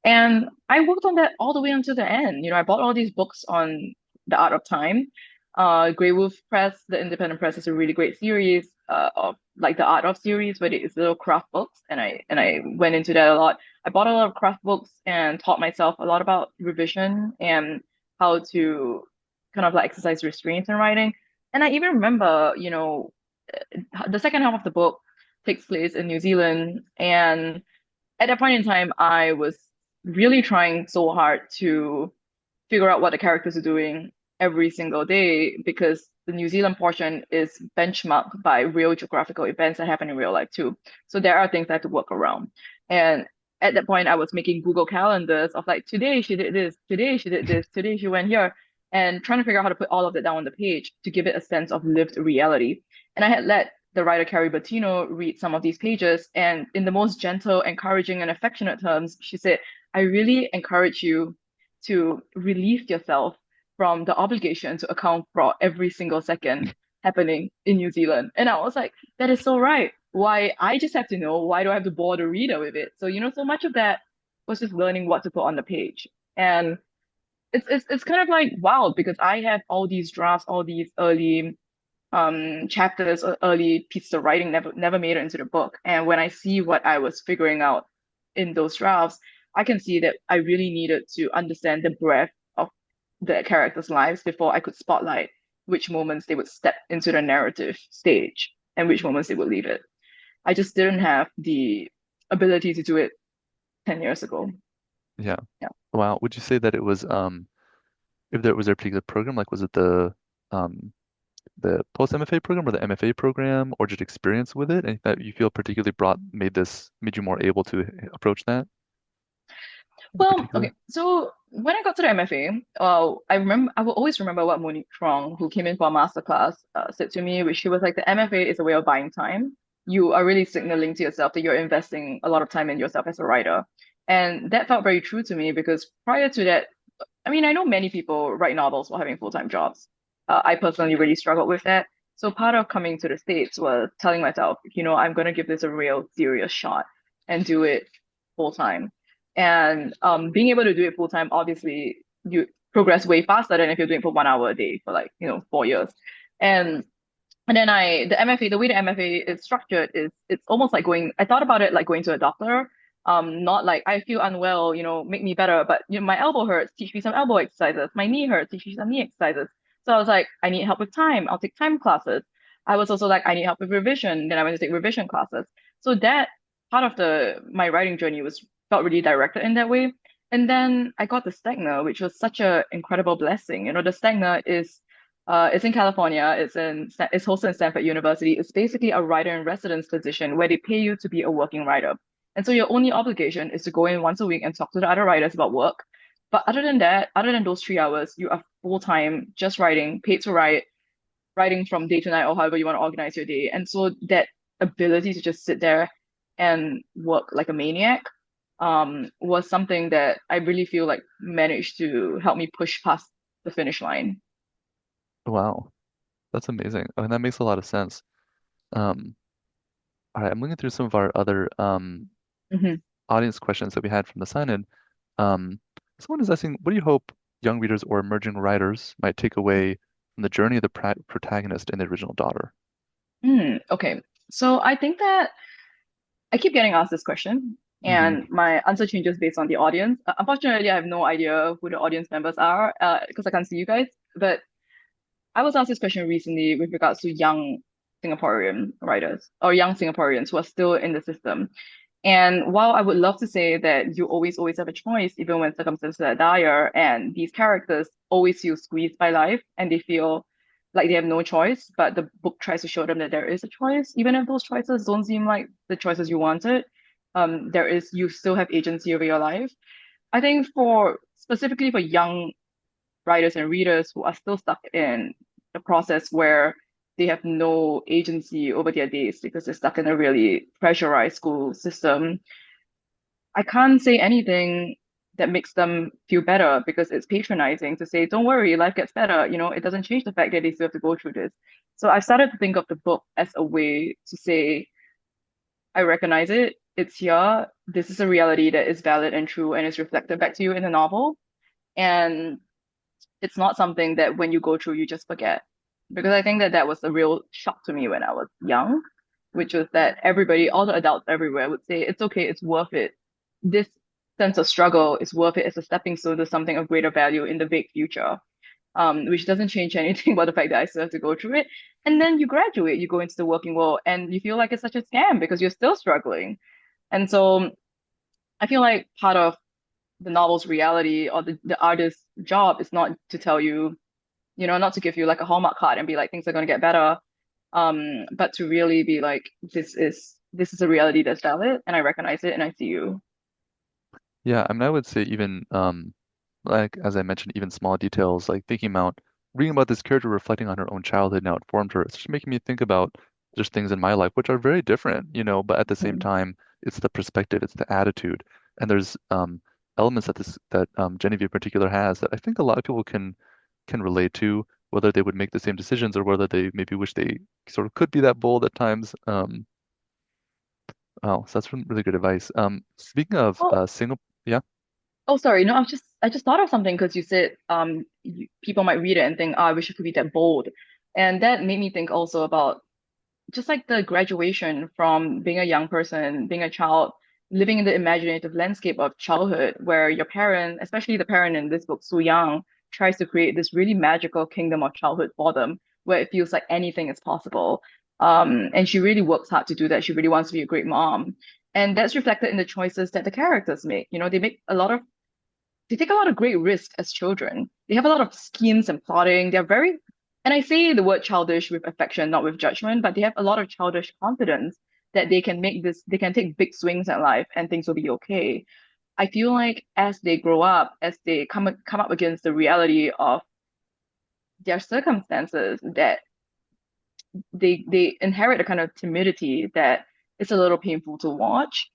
And I worked on that all the way until the end. I bought all these books on the art of time. Grey Wolf Press, the independent press, is a really great series of like the art of series, where it's little craft books, and I went into that a lot. I bought a lot of craft books and taught myself a lot about revision and how to kind of like exercise restraint in writing. And I even remember, the second half of the book takes place in New Zealand. And at that point in time, I was really trying so hard to figure out what the characters are doing every single day because the New Zealand portion is benchmarked by real geographical events that happen in real life too. So there are things I have to work around. And at that point, I was making Google calendars of like, today she did this, today she did this, today she went here, and trying to figure out how to put all of that down on the page to give it a sense of lived reality. And I had let the writer Carrie Bertino read some of these pages, and in the most gentle, encouraging, and affectionate terms, she said, I really encourage you to relieve yourself from the obligation to account for every single second happening in New Zealand. And I was like, that is so right. Why I just have to know, why do I have to bore the reader with it? So, so much of that was just learning what to put on the page. And it's kind of like wild because I have all these drafts, all these early chapters or early pieces of writing never made it into the book. And when I see what I was figuring out in those drafts, I can see that I really needed to understand the breadth of the characters' lives before I could spotlight which moments they would step into the narrative stage and which moments they would leave it. I just didn't have the ability to do it 10 years ago. Yeah. Yeah. Wow. Would you say that it was if there was there a particular program, like was it um the post MFA program or the MFA program or just experience with it and that you feel particularly brought made you more able to approach that in Well, particular? okay. So when I got to the MFA, I will always remember what Monique Trong, who came in for a master class, said to me, which she was like, the MFA is a way of buying time. You are really signaling to yourself that you're investing a lot of time in yourself as a writer. And that felt very true to me because prior to that, I mean, I know many people write novels while having full-time jobs. I personally really struggled with that. So part of coming to the States was telling myself, I'm going to give this a real serious shot and do it full time. And being able to do it full time, obviously, you progress way faster than if you're doing it for 1 hour a day for like, 4 years. And and then the MFA, the way the MFA is structured is it's almost like I thought about it like going to a doctor. Not like I feel unwell, make me better, but my elbow hurts, teach me some elbow exercises. My knee hurts, teach me some knee exercises. So I was like, I need help with time. I'll take time classes. I was also like, I need help with revision. Then I went to take revision classes. So that part of my writing journey was felt really directed in that way. And then I got the Stegner, which was such an incredible blessing. The Stegner is it's in California. It's hosted in Stanford University. It's basically a writer in residence position where they pay you to be a working writer. And so your only obligation is to go in once a week and talk to the other writers about work. But other than that, other than those 3 hours, you are full time just writing, paid to write, writing from day to night or however you want to organize your day. And so that ability to just sit there and work like a maniac was something that I really feel like managed to help me push past the finish line. Wow. That's amazing. I mean, that makes a lot of sense. Um, all right, I'm looking through some of our other Mhm. audience questions that we had from the sign-in. Um, Someone is asking, what do you hope young readers or emerging writers might take away from the journey of the protagonist in the original daughter? Okay. So I think that I keep getting asked this question, Hmm. and my answer changes based on the audience. Unfortunately, I have no idea who the audience members are because I can't see you guys. But I was asked this question recently with regards to young Singaporean writers or young Singaporeans who are still in the system. And while I would love to say that you always have a choice, even when circumstances are dire, and these characters always feel squeezed by life and they feel like they have no choice, but the book tries to show them that there is a choice, even if those choices don't seem like the choices you wanted. You still have agency over your life. I think specifically for young writers and readers who are still stuck in the process where they have no agency over their days because they're stuck in a really pressurized school system. I can't say anything that makes them feel better because it's patronizing to say, don't worry, life gets better. It doesn't change the fact that they still have to go through this. So I've started to think of the book as a way to say, I recognize it. It's here. This is a reality that is valid and true and is reflected back to you in the novel. And it's not something that when you go through, you just forget. Because I think that that was a real shock to me when I was young, which was that everybody, all the adults everywhere would say, it's okay, it's worth it. This sense of struggle is worth it as a stepping stone to something of greater value in the big future. Which doesn't change anything about the fact that I still have to go through it. And then you graduate, you go into the working world, and you feel like it's such a scam because you're still struggling. And so I feel like part of the novel's reality or the artist's job is not to tell you, not to give you like a Hallmark card and be like things are going to get better, but to really be like, this is a reality that's valid, and I recognize it, and I see you. Yeah, I mean, I would say even like as I mentioned, even small details like thinking about reading about this character reflecting on her own childhood and how it formed her. It's just making me think about just things in my life which are very different, but at the same Mhm. time, it's the perspective, it's the attitude, and there's elements that Genevieve in particular has that I think a lot of people can relate to, whether they would make the same decisions or whether they maybe wish they sort of could be that bold at times. Oh, so that's really good advice. Speaking of Oh, single, yeah. oh, sorry. No, I just thought of something because you said people might read it and think, oh, I wish it could be that bold, and that made me think also about just like the graduation from being a young person, being a child, living in the imaginative landscape of childhood, where your parent, especially the parent in this book, Su Yang, tries to create this really magical kingdom of childhood for them, where it feels like anything is possible. And she really works hard to do that. She really wants to be a great mom. And that's reflected in the choices that the characters make. They take a lot of great risks as children. They have a lot of schemes and plotting. And I say the word childish with affection, not with judgment, but they have a lot of childish confidence that they can take big swings at life and things will be okay. I feel like as they grow up, as they come up against the reality of their circumstances, that they inherit a kind of timidity that is a little painful to watch.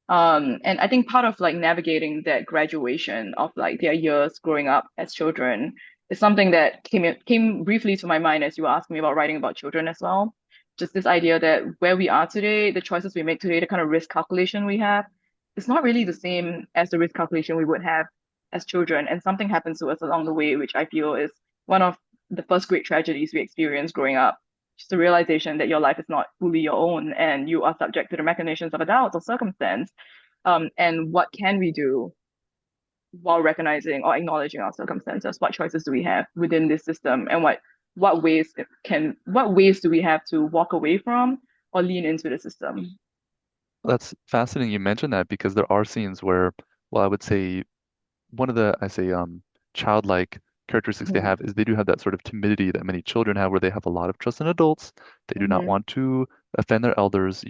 And I think part of like navigating that graduation of like their years growing up as children is something that came briefly to my mind as you were asking me about writing about children as well. Just this idea that where we are today, the choices we make today, the kind of risk calculation we have, it's not really the same as the risk calculation we would have as children. And something happens to us along the way, which I feel is one of the first great tragedies we experience growing up. Just the realization that your life is not fully your own and you are subject to the machinations of adults or circumstance. And what can we do while recognizing or acknowledging our circumstances? What choices do we have within this system, and what ways do we have to walk away from or lean into the system? That's fascinating you mentioned that because there are scenes where, well, I would say one of the, I say, childlike characteristics they Mhm. have is they do have that sort of timidity that many children have where they have a lot of trust in adults. They do not Mhm. want to offend their elders,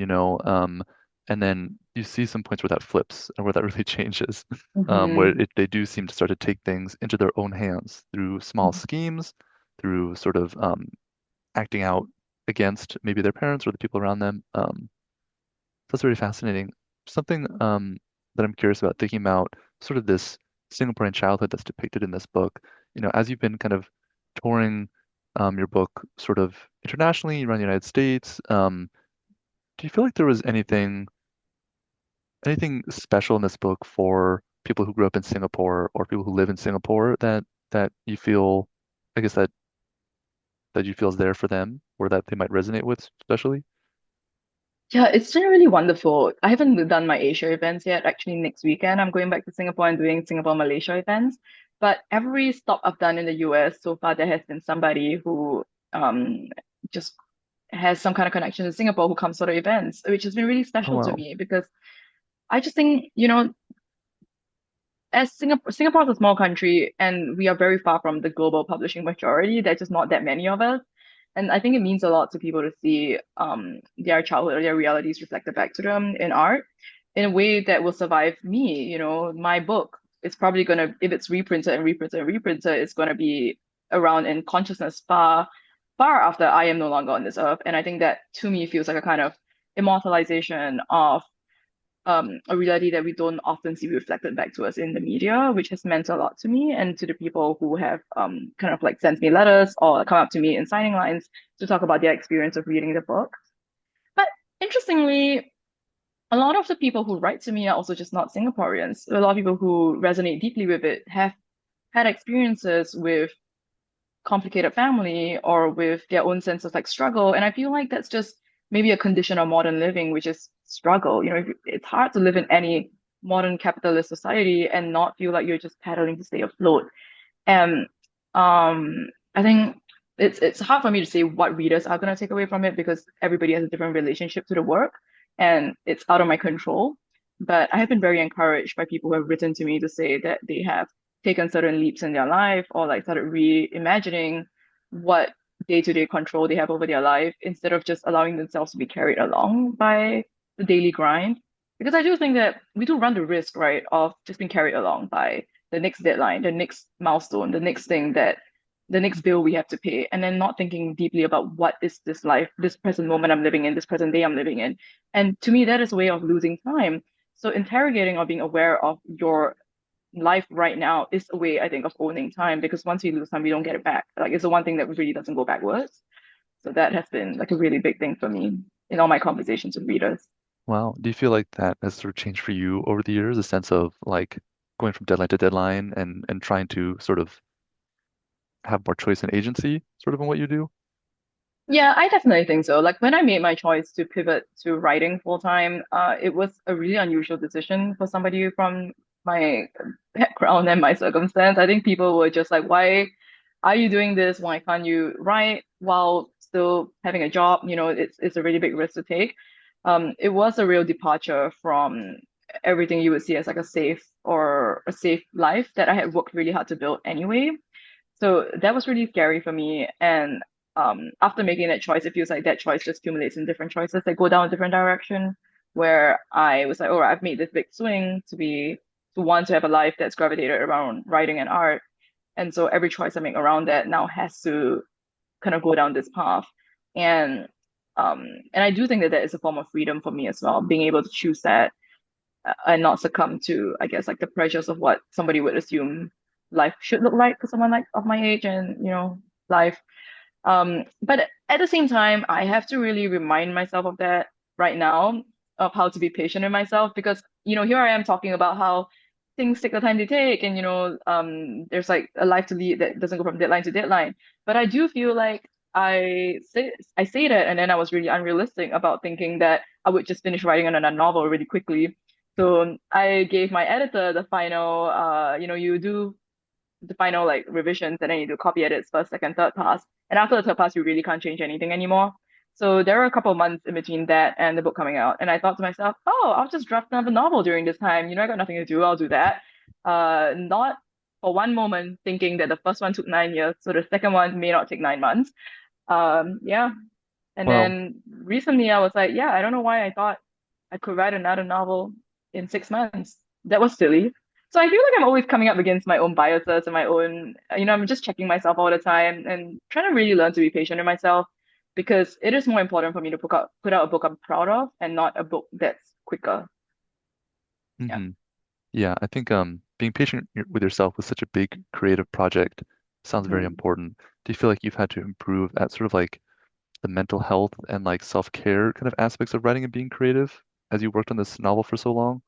and then you see some points where that flips and where that really changes, where Mhm. they do seem to start to take things into their own hands through small schemes, through sort of acting out against maybe their parents or the people around them. That's really fascinating. Something that I'm curious about thinking about sort of this Singaporean childhood that's depicted in this book. As you've been kind of touring your book sort of internationally around the United States, do you feel like there was anything special in this book for people who grew up in Singapore or people who live in Singapore that you feel, I guess that you feel is there for them or that they might resonate with especially? Yeah, it's been really wonderful. I haven't done my Asia events yet. Actually, next weekend I'm going back to Singapore and doing Singapore Malaysia events. But every stop I've done in the US so far, there has been somebody who just has some kind of connection to Singapore who comes to the events, which has been really Oh special to wow. me because I just think, as Singapore is a small country and we are very far from the global publishing majority, there's just not that many of us. And I think it means a lot to people to see their childhood or their realities reflected back to them in art in a way that will survive me. My book is probably gonna, if it's reprinted and reprinted and reprinted, it's gonna be around in consciousness far, far after I am no longer on this earth. And I think that to me feels like a kind of immortalization of a reality that we don't often see reflected back to us in the media, which has meant a lot to me and to the people who have kind of like sent me letters or come up to me in signing lines to talk about their experience of reading the book. But interestingly, a lot of the people who write to me are also just not Singaporeans. A lot of people who resonate deeply with it have had experiences with complicated family or with their own sense of like struggle. And I feel like that's just maybe a condition of modern living, which is struggle. You know, it's hard to live in any modern capitalist society and not feel like you're just paddling to stay afloat. And I think it's hard for me to say what readers are going to take away from it because everybody has a different relationship to the work and it's out of my control. But I have been very encouraged by people who have written to me to say that they have taken certain leaps in their life or like started reimagining what day-to-day control they have over their life instead of just allowing themselves to be carried along by the daily grind. Because I do think that we do run the risk, right, of just being carried along by the next deadline, the next milestone, the next thing that the next bill we have to pay, and then not thinking deeply about what is this life, this present moment I'm living in, this present day I'm living in. And to me, that is a way of losing time. So interrogating or being aware of your life right now is a way, I think, of owning time because once we lose time, we don't get it back. Like it's the one thing that really doesn't go backwards. So that has been like a really big thing for me in all my conversations with readers. Wow. Do you feel like that has sort of changed for you over the years, a sense of like going from deadline to deadline and trying to sort of have more choice and agency sort of in what you do? Yeah, I definitely think so. Like when I made my choice to pivot to writing full time, it was a really unusual decision for somebody from my background and my circumstance. I think people were just like, why are you doing this? Why can't you write while still having a job? You know, it's a really big risk to take. It was a real departure from everything you would see as like a safe life that I had worked really hard to build anyway. So that was really scary for me. And after making that choice, it feels like that choice just accumulates in different choices that go down a different direction. Where I was like, all right, I've made this big swing to want to have a life that's gravitated around writing and art. And so every choice I make around that now has to kind of go down this path. And and I do think that that is a form of freedom for me as well, being able to choose that and not succumb to, I guess, like the pressures of what somebody would assume life should look like for someone like of my age and, you know, life. But at the same time, I have to really remind myself of that right now, of how to be patient with myself because, you know, here I am talking about how things take the time they take and, you know, there's like a life to lead that doesn't go from deadline to deadline. But I do feel like I say that and then I was really unrealistic about thinking that I would just finish writing on a novel really quickly. So I gave my editor the final, you know, you do the final like revisions and then you do copy edits first, second, third pass. And after the third pass, you really can't change anything anymore. So there were a couple of months in between that and the book coming out. And I thought to myself, oh, I'll just draft another novel during this time. You know, I got nothing to do. I'll do that. Not for one moment thinking that the first one took 9 years, so the second one may not take 9 months. Yeah. And Well, then recently I was like, yeah, I don't know why I thought I could write another novel in 6 months. That was silly. So I feel like I'm always coming up against my own biases and my own, you know, I'm just checking myself all the time and trying to really learn to be patient with myself because it is more important for me to put out a book I'm proud of and not a book that's quicker. Yeah. hmm yeah, I think being patient with yourself with such a big creative project sounds very Mhm. important. Do you feel like you've had to improve at sort of like the mental health and like self-care kind of aspects of writing and being creative as you worked on this novel for so long?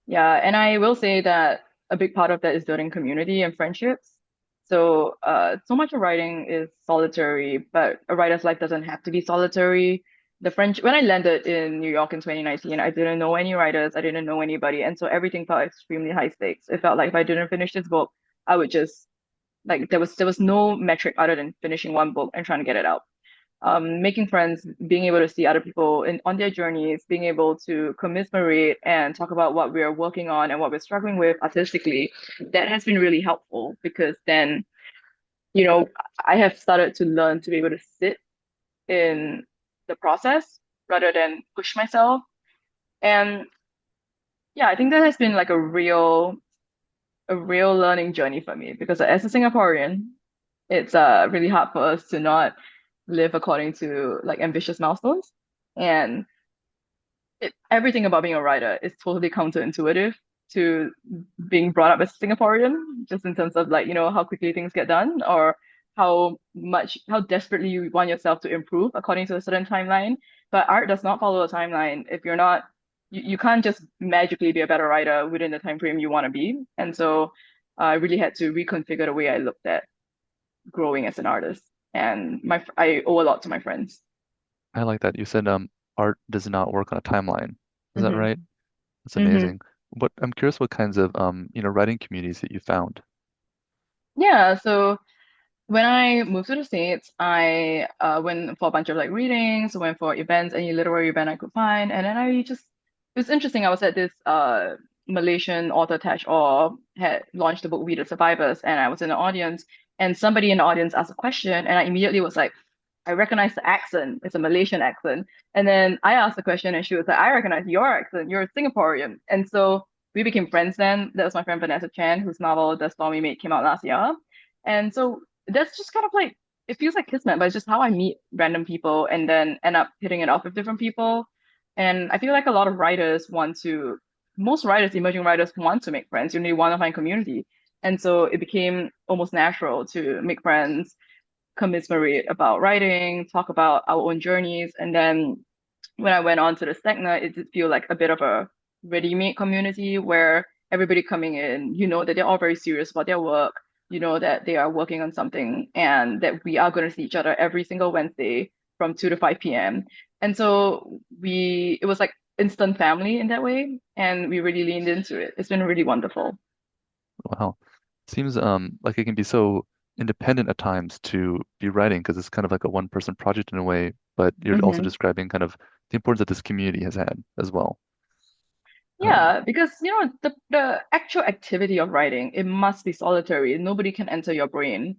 Yeah, and I will say that a big part of that is building community and friendships. So, so much of writing is solitary, but a writer's life doesn't have to be solitary. When I landed in New York in 2019, I didn't know any writers, I didn't know anybody, and so everything felt extremely high stakes. It felt like if I didn't finish this book, I would just like there was no metric other than finishing one book and trying to get it out. Making friends, being able to see other people on their journeys, being able to commiserate and talk about what we're working on and what we're struggling with artistically, that has been really helpful because then, you know, I have started to learn to be able to sit in the process rather than push myself. And yeah, I think that has been like a real learning journey for me because as a Singaporean, it's really hard for us to not live according to like ambitious milestones. And everything about being a writer is totally counterintuitive to being brought up as a Singaporean, just in terms of like, how quickly things get done or how desperately you want yourself to improve according to a certain timeline. But art does not follow a timeline. If you're not, you can't just magically be a better writer within the time frame you want to be. And so I really had to reconfigure the way I looked at growing as an artist. And I owe a lot to my friends. I like that. You said art does not work on a timeline. Is that Hmm. right? That's Hmm. amazing. What I'm curious what kinds of writing communities that you found. Yeah, so when I moved to the States, I went for a bunch of like readings, went for events, any literary event I could find, and then it was interesting. I was at this Malaysian author Tash Orr had launched the book We the Survivors, and I was in the audience, and somebody in the audience asked a question, and I immediately was like, I recognize the accent. It's a Malaysian accent. And then I asked the question, and she was like, I recognize your accent. You're a Singaporean. And so we became friends then. That was my friend Vanessa Chan, whose novel The Stormy Maid came out last year. And so that's just kind of like it feels like kismet, but it's just how I meet random people and then end up hitting it off with different people. And I feel like a lot of writers most writers, emerging writers want to make friends. You need want to find community. And so it became almost natural to make friends, commiserate about writing, talk about our own journeys. And then when I went on to the Stegna, it did feel like a bit of a ready-made community where everybody coming in, that they're all very serious about their work, that they are working on something and that we are going to see each other every single Wednesday from 2 to 5 p.m. And so it was like instant family in that way. And we really leaned into it. It's been really wonderful. Wow. Seems like it can be so independent at times to be writing because it's kind of like a one person project in a way, but you're also Hmm. describing kind of the importance that this community has had as well. Um, Yeah, because the actual activity of writing, it must be solitary. Nobody can enter your brain.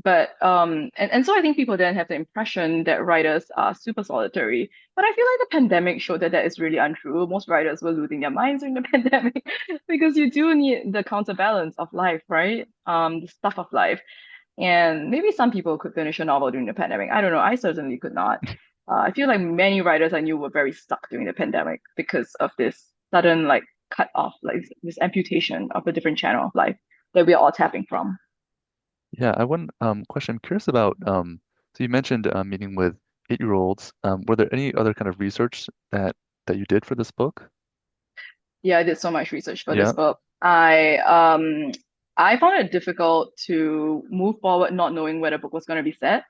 But and so I think people then have the impression that writers are super solitary. But I feel like the pandemic showed that that is really untrue. Most writers were losing their minds during the pandemic because you do need the counterbalance of life, right? The stuff of life. And maybe some people could finish a novel during the pandemic. I don't know. I certainly could not. I feel like many writers I knew were very stuck during the pandemic because of this sudden like cut off, like this amputation of a different channel of life that we're all tapping from. yeah, I one question I'm curious about. So you mentioned meeting with 8-year-olds. Were there any other kind of research that you did for this book? Yeah, I did so much research for this Yeah. book. I found it difficult to move forward not knowing where the book was going to be set.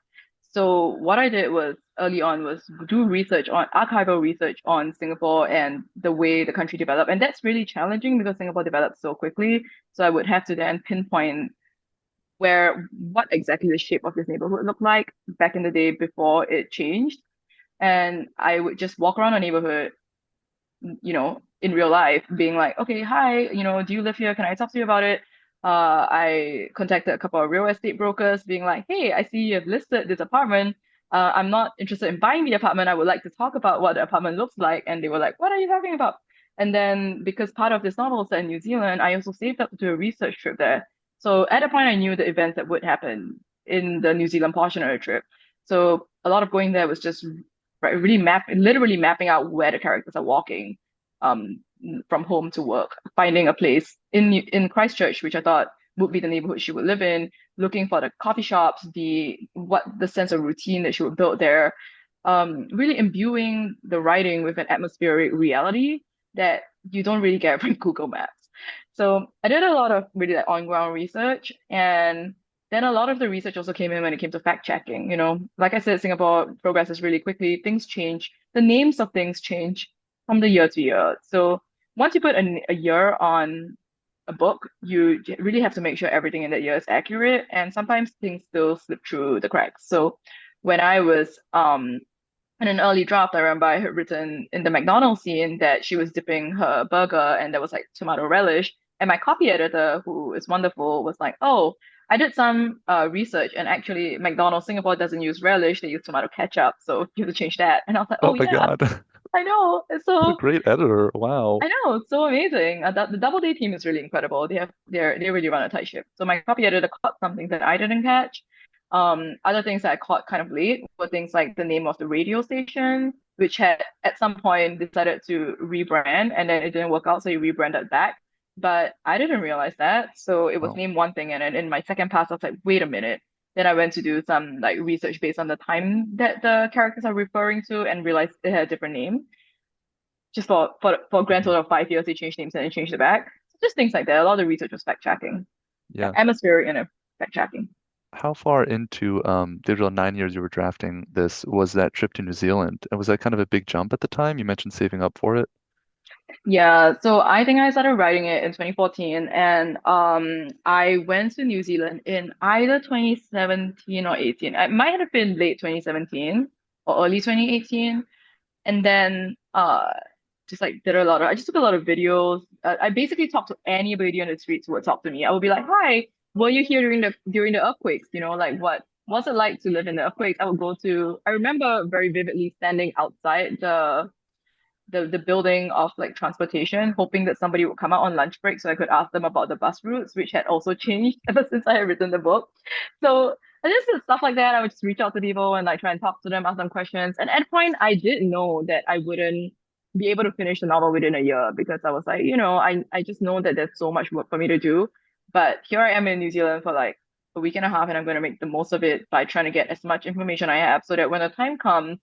So what I did was early on was do research on archival research on Singapore and the way the country developed. And that's really challenging because Singapore developed so quickly. So I would have to then pinpoint what exactly the shape of this neighborhood looked like back in the day before it changed. And I would just walk around the neighborhood in real life, being like, okay, hi, do you live here? Can I talk to you about it? I contacted a couple of real estate brokers, being like, hey, I see you've listed this apartment. I'm not interested in buying the apartment. I would like to talk about what the apartment looks like. And they were like, what are you talking about? And then because part of this novel is set in New Zealand, I also saved up to do a research trip there. So at a point, I knew the events that would happen in the New Zealand portion of the trip. So a lot of going there was just really literally mapping out where the characters are walking um, from home to work, finding a place in Christchurch, which I thought would be the neighborhood she would live in, looking for the coffee shops, the sense of routine that she would build there, really imbuing the writing with an atmospheric reality that you don't really get from Google Maps. So I did a lot of really like on-ground research, and then a lot of the research also came in when it came to fact checking. Like I said, Singapore progresses really quickly. Things change. The names of things change from the year to year. So once you put a year on a book, you really have to make sure everything in that year is accurate. And sometimes things still slip through the cracks. So when I was in an early draft, I remember I had written in the McDonald's scene that she was dipping her burger and there was like tomato relish. And my copy editor, who is wonderful, was like, "Oh, I did some research, and actually, McDonald's Singapore doesn't use relish; they use tomato ketchup. So you have to change that." And I was like, Oh "Oh my yeah, God. I know." And What a so great editor. Wow. I know it's so amazing. The Double Day team is really incredible. They really run a tight ship. So my copy editor caught something that I didn't catch. Other things that I caught kind of late were things like the name of the radio station. which had at some point decided to rebrand and then it didn't work out, so he rebranded back. But I didn't realize that. So it was Well, named one thing, and then in my second pass, I was like, wait a minute. Then I went to do some like research based on the time that the characters are referring to and realized it had a different name. Just for a grand mhm. total of 5 years, they changed names and they changed it back. Just things like that. A lot of the research was fact checking, Yeah. atmospheric and fact checking. How far into the original 9 years you were drafting this was that trip to New Zealand? And was that kind of a big jump at the time? You mentioned saving up for it. Yeah, so I think I started writing it in 2014 and I went to New Zealand in either 2017 or 18. It might have been late 2017 or early 2018. And then just like did a lot of I just took a lot of videos. I basically talked to anybody on the streets who would talk to me. I would be like, "Hi, were you here during the earthquakes? You know, like what's it like to live in the earthquakes?" I remember very vividly standing outside the building of like transportation, hoping that somebody would come out on lunch break so I could ask them about the bus routes, which had also changed ever since I had written the book. So I just did stuff like that. I would just reach out to people and like try and talk to them, ask them questions. And at a point, I did know that I wouldn't be able to finish the novel within a year because I was like, I just know that there's so much work for me to do. But here I am in New Zealand for like a week and a half, and I'm going to make the most of it by trying to get as much information I have so that when the time comes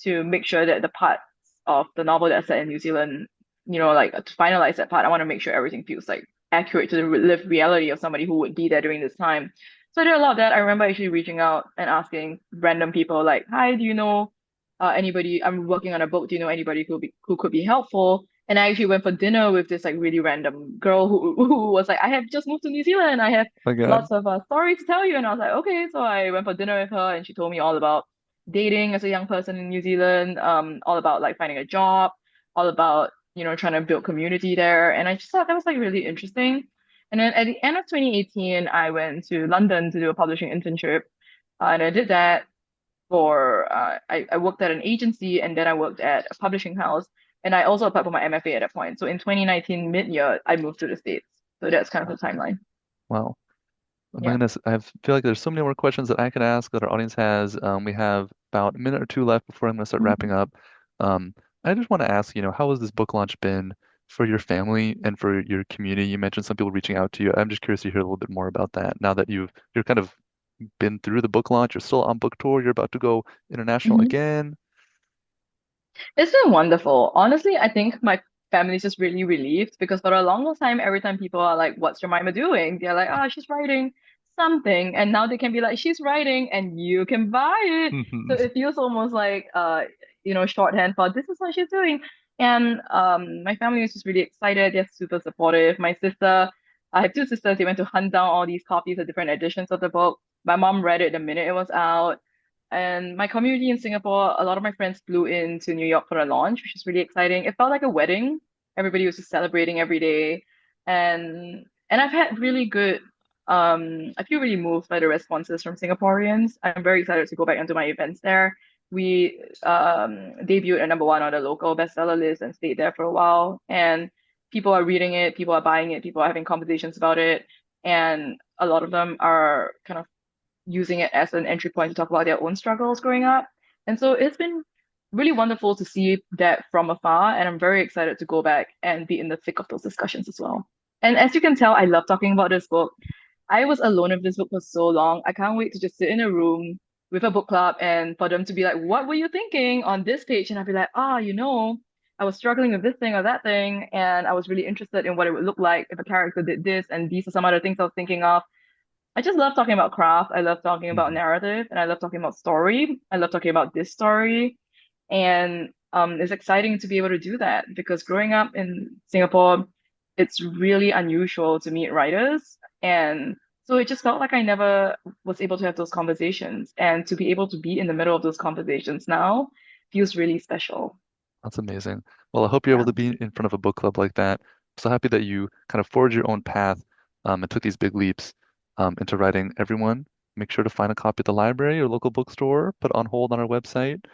to make sure that the parts of the novel that's set in New Zealand, like to finalize that part, I want to make sure everything feels like accurate to the lived reality of somebody who would be there during this time. So I did a lot of that. I remember actually reaching out and asking random people like, "Hi, do you know anybody? I'm working on a book. Do you know anybody who could be helpful?" And I actually went for dinner with this like really random girl who was like, "I have just moved to New Zealand. I have My God. lots of stories to tell you." And I was like, "Okay." So I went for dinner with her, and she told me all about dating as a young person in New Zealand, all about like finding a job, all about, trying to build community there. And I just thought that was like really interesting. And then at the end of 2018, I went to London to do a publishing internship. And I did that I worked at an agency and then I worked at a publishing house. And I also applied for my MFA at that point. So in 2019, mid-year, I moved to the States. So that's kind of the timeline. Wow. Oh my Yeah. goodness, feel like there's so many more questions that I could ask that our audience has. We have about a minute or two left before I'm going to start wrapping Mhm. up. Um, I just want to ask, how has this book launch been for your family and for your community? You mentioned some people reaching out to you. I'm just curious to hear a little bit more about that. Now that you're kind of been through the book launch, you're still on book tour, you're about to go international Mhm. again. It's been wonderful. Honestly, I think my family's just really relieved because for a long time, every time people are like, "What's Jemimah doing?" They're like, "Oh, she's writing something." And now they can be like, "She's writing and you can buy it." So it feels almost like shorthand for this is what she's doing. And my family is just really excited. They're super supportive. My sister, I have two sisters, they went to hunt down all these copies of different editions of the book. My mom read it the minute it was out. And my community in Singapore, a lot of my friends flew in to New York for a launch, which is really exciting. It felt like a wedding. Everybody was just celebrating every day. And I've had really good I feel really moved by the responses from Singaporeans. I'm very excited to go back and do my events there. We debuted at number one on the local bestseller list and stayed there for a while. And people are reading it, people are buying it, people are having conversations about it. And a lot of them are kind of using it as an entry point to talk about their own struggles growing up. And so it's been really wonderful to see that from afar. And I'm very excited to go back and be in the thick of those discussions as well. And as you can tell, I love talking about this book. I was alone with this book for so long. I can't wait to just sit in a room with a book club and for them to be like, "What were you thinking on this page?" And I'd be like, I was struggling with this thing or that thing. And I was really interested in what it would look like if a character did this. And these are some other things I was thinking of. I just love talking about craft. I love talking about Mhm. narrative, and I love talking about story. I love talking about this story, and it's exciting to be able to do that because growing up in Singapore, it's really unusual to meet writers, and so it just felt like I never was able to have those conversations, and to be able to be in the middle of those conversations now feels really special. That's amazing. Well, I hope you're able Yeah. to be in front of a book club like that. I'm so happy that you kind of forged your own path and took these big leaps into writing. Everyone, make sure to find a copy at the library or local bookstore, put on hold on our website.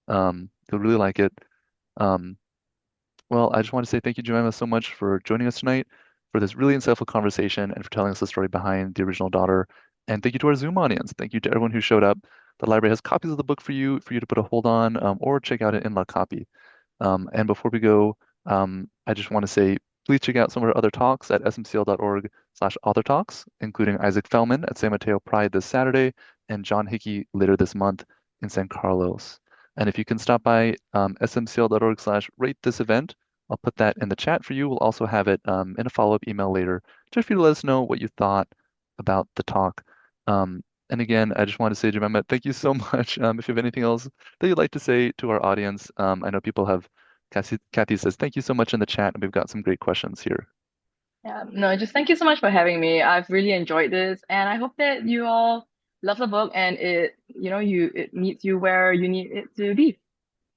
You'll really like it. Um, well, I just want to say thank you, Jemima, so much for joining us tonight for this really insightful conversation and for telling us the story behind the original daughter. And thank you to our Zoom audience. Thank you to everyone who showed up. The library has copies of the book for you to put a hold on, or check out an in-law copy. And before we go, I just want to say, please check out some of our other talks at smcl.org/author talks, including Isaac Fellman at San Mateo Pride this Saturday and John Hickey later this month in San Carlos. And if you can stop by smcl.org/rate this event, I'll put that in the chat for you. We'll also have it in a follow-up email later, just for you to let us know what you thought about the talk. And again, I just want to say, Jemimah, thank you so much. If you have anything else that you'd like to say to our audience, I know people have. Kathy says, thank you so much in the chat, and we've got some great questions here. Yeah, no, just thank you so much for having me. I've really enjoyed this, and I hope that you all love the book and it meets you where you need it to be.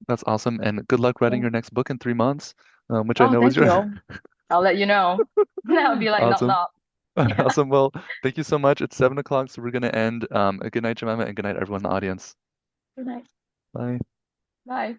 That's awesome. And good luck writing Yeah. your next book in 3 months, which I Oh, know is thank your. you. I'll let you know. That'll be like knock Awesome. knock. Yeah. Awesome. Well, thank you so much. It's 7 o'clock, so we're going to end. A good night, Jemima, and good night, everyone in the audience. Good night. Bye. Bye.